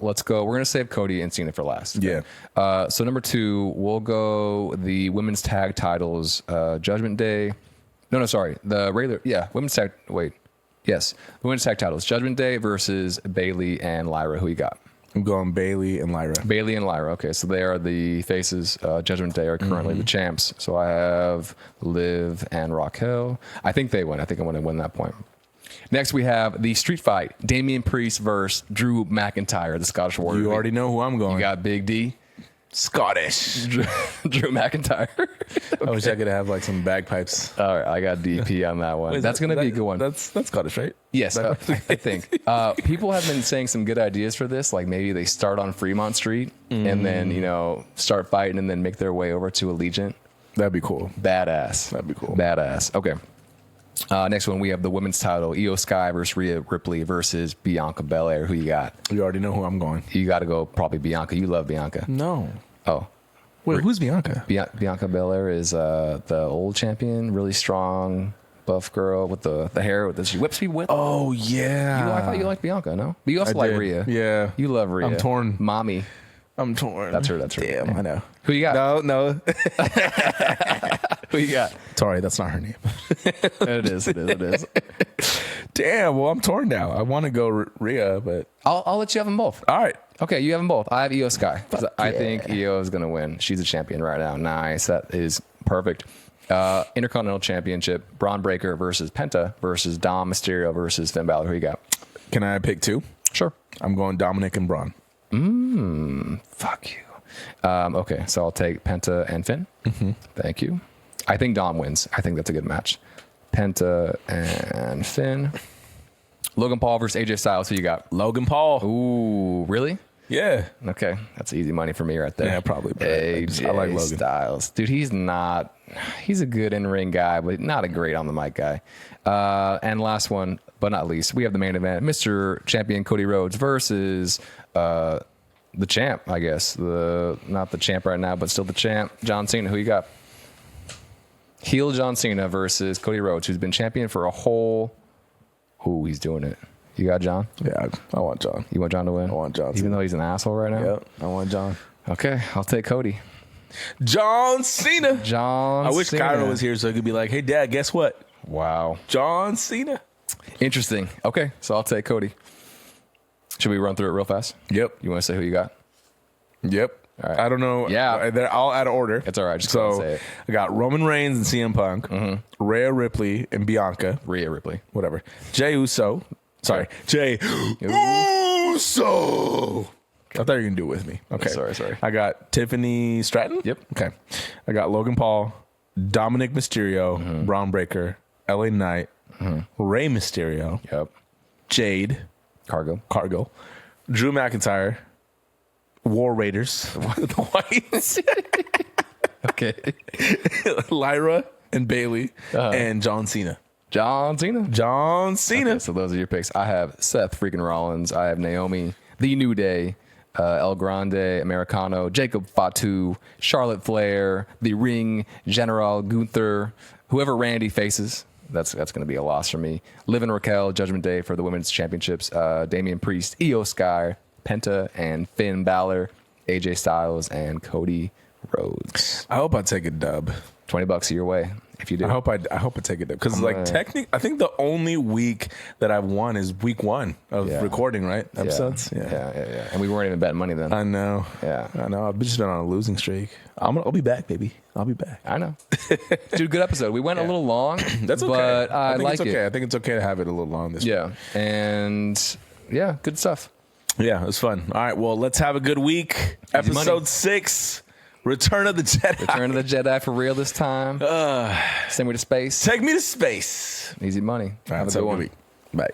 Let's go. We're going to save Cody and Cena for last. Okay? Yeah. So number 2, we'll go the women's tag titles. Judgment Day. No, sorry. The regular. Yeah, women's tag. Wait. Yes, the women's tag titles. Judgment Day versus Bayley and Lyra. Who you got? I'm going Bayley and Lyra. Bayley and Lyra. Okay, so they are the faces. Judgment Day are currently the champs. So I have Liv and Raquel. I think they win. I think I'm going to win that point. Next, we have the street fight. Damian Priest versus Drew McIntyre, the Scottish Warrior. You already know who I'm going. You got Big D. Scottish. Drew McIntyre. Okay. I wish I could have like some bagpipes. All right, I got DP on that one. That's going to be a good one. That's Scottish, right? Yes, I think. People have been saying some good ideas for this. Like maybe they start on Fremont Street and then, start fighting and then make their way over to Allegiant. That'd be cool. Badass. That'd be cool. Badass. Okay. Next one, we have the women's title. Io Sky versus Rhea Ripley versus Bianca Belair. Who you got? You already know who I'm going. You got to go probably Bianca. You love Bianca. No. Oh. Wait, who's Bianca? Bianca Belair is the old champion, really strong, buff girl with the hair with she whips people with. Oh, yeah. I thought you liked Bianca, no? But you also like Rhea. Yeah. You love Rhea. I'm torn. Mommy. I'm torn. That's her. Damn, I know. Who you got? No. Who you got? Sorry, that's not her name. It is. Damn, well, I'm torn now. I want to go Rhea, but... I'll let you have them both. All right. Okay, you have them both. I have Io Sky. I think Io is going to win. She's a champion right now. Nice. That is perfect. Intercontinental Championship, Braun Breaker versus Penta versus Dom Mysterio versus Finn Balor. Who you got? Can I pick 2? Sure. I'm going Dominic and Braun. Fuck you. Okay, so I'll take Penta and Finn. Thank you. I think Dom wins. I think that's a good match. Penta and Finn. Logan Paul versus AJ Styles. Who you got? Logan Paul. Ooh, really? Yeah. Okay, that's easy money for me right there. Yeah, probably. AJ I like Logan Styles. Dude, he's a good in-ring guy, but not a great on the mic guy. And last one, but not least, we have the main event. Mr. Champion Cody Rhodes versus the champ, I guess. Not the champ right now, but still the champ. John Cena. Who you got? Heel John Cena versus Cody Rhodes, who's been champion for a whole... Ooh, he's doing it. You got John? Yeah, I want John. You want John to win? I want John. Even though he's an asshole right now? Yep, I want John. Okay, I'll take Cody. John Cena. I wish Cairo was here so he could be like, hey, Dad, guess what? Wow. John Cena. Interesting. Okay, so I'll take Cody. Should we run through it real fast? Yep. You want to say who you got? Yep. All right. I don't know. Yeah. They're all out of order. It's all right. Just go say it. I got Roman Reigns and CM Punk, Rhea Ripley and Bianca. Rhea Ripley. Whatever. Jey Uso. Sorry. Jey Uso. I thought you were going to do it with me. Okay. Sorry. I got Tiffany Stratton. Yep. Okay. I got Logan Paul, Dominic Mysterio, Braun Breaker, LA Knight, Rey Mysterio. Yep. Jade. Cargo. Drew McIntyre. War Raiders. The Whites. Okay. Lyra and Bayley and John Cena. John Cena. Okay, so those are your picks. I have Seth freaking Rollins. I have Naomi, The New Day, El Grande, Americano, Jacob Fatu, Charlotte Flair, The Ring, General Gunther, whoever Randy faces. That's going to be a loss for me. Liv and Raquel, Judgment Day for the women's championships. Damian Priest, Io Sky, Penta and Finn Balor, AJ Styles, and Cody Rhodes. I hope I take a dub. $20 your way if you do. I hope I take a dub because technically, I think the only week that I've won is week 1 of recording, right? Episodes. Yeah. And we weren't even betting money then. I know. Yeah, I know. I've just been on a losing streak. I'll be back, baby. I'll be back. I know. Dude, good episode. We went a little long. That's okay. But I think like it's okay. it. I think it's okay to have it a little long this week. Yeah, and good stuff. Yeah, it was fun. All right, well, let's have a good week. Episode 6, Return of the Jedi. Return of the Jedi for real this time. Send me to space. Take me to space. Easy money. All right, have a good one. Week. Bye.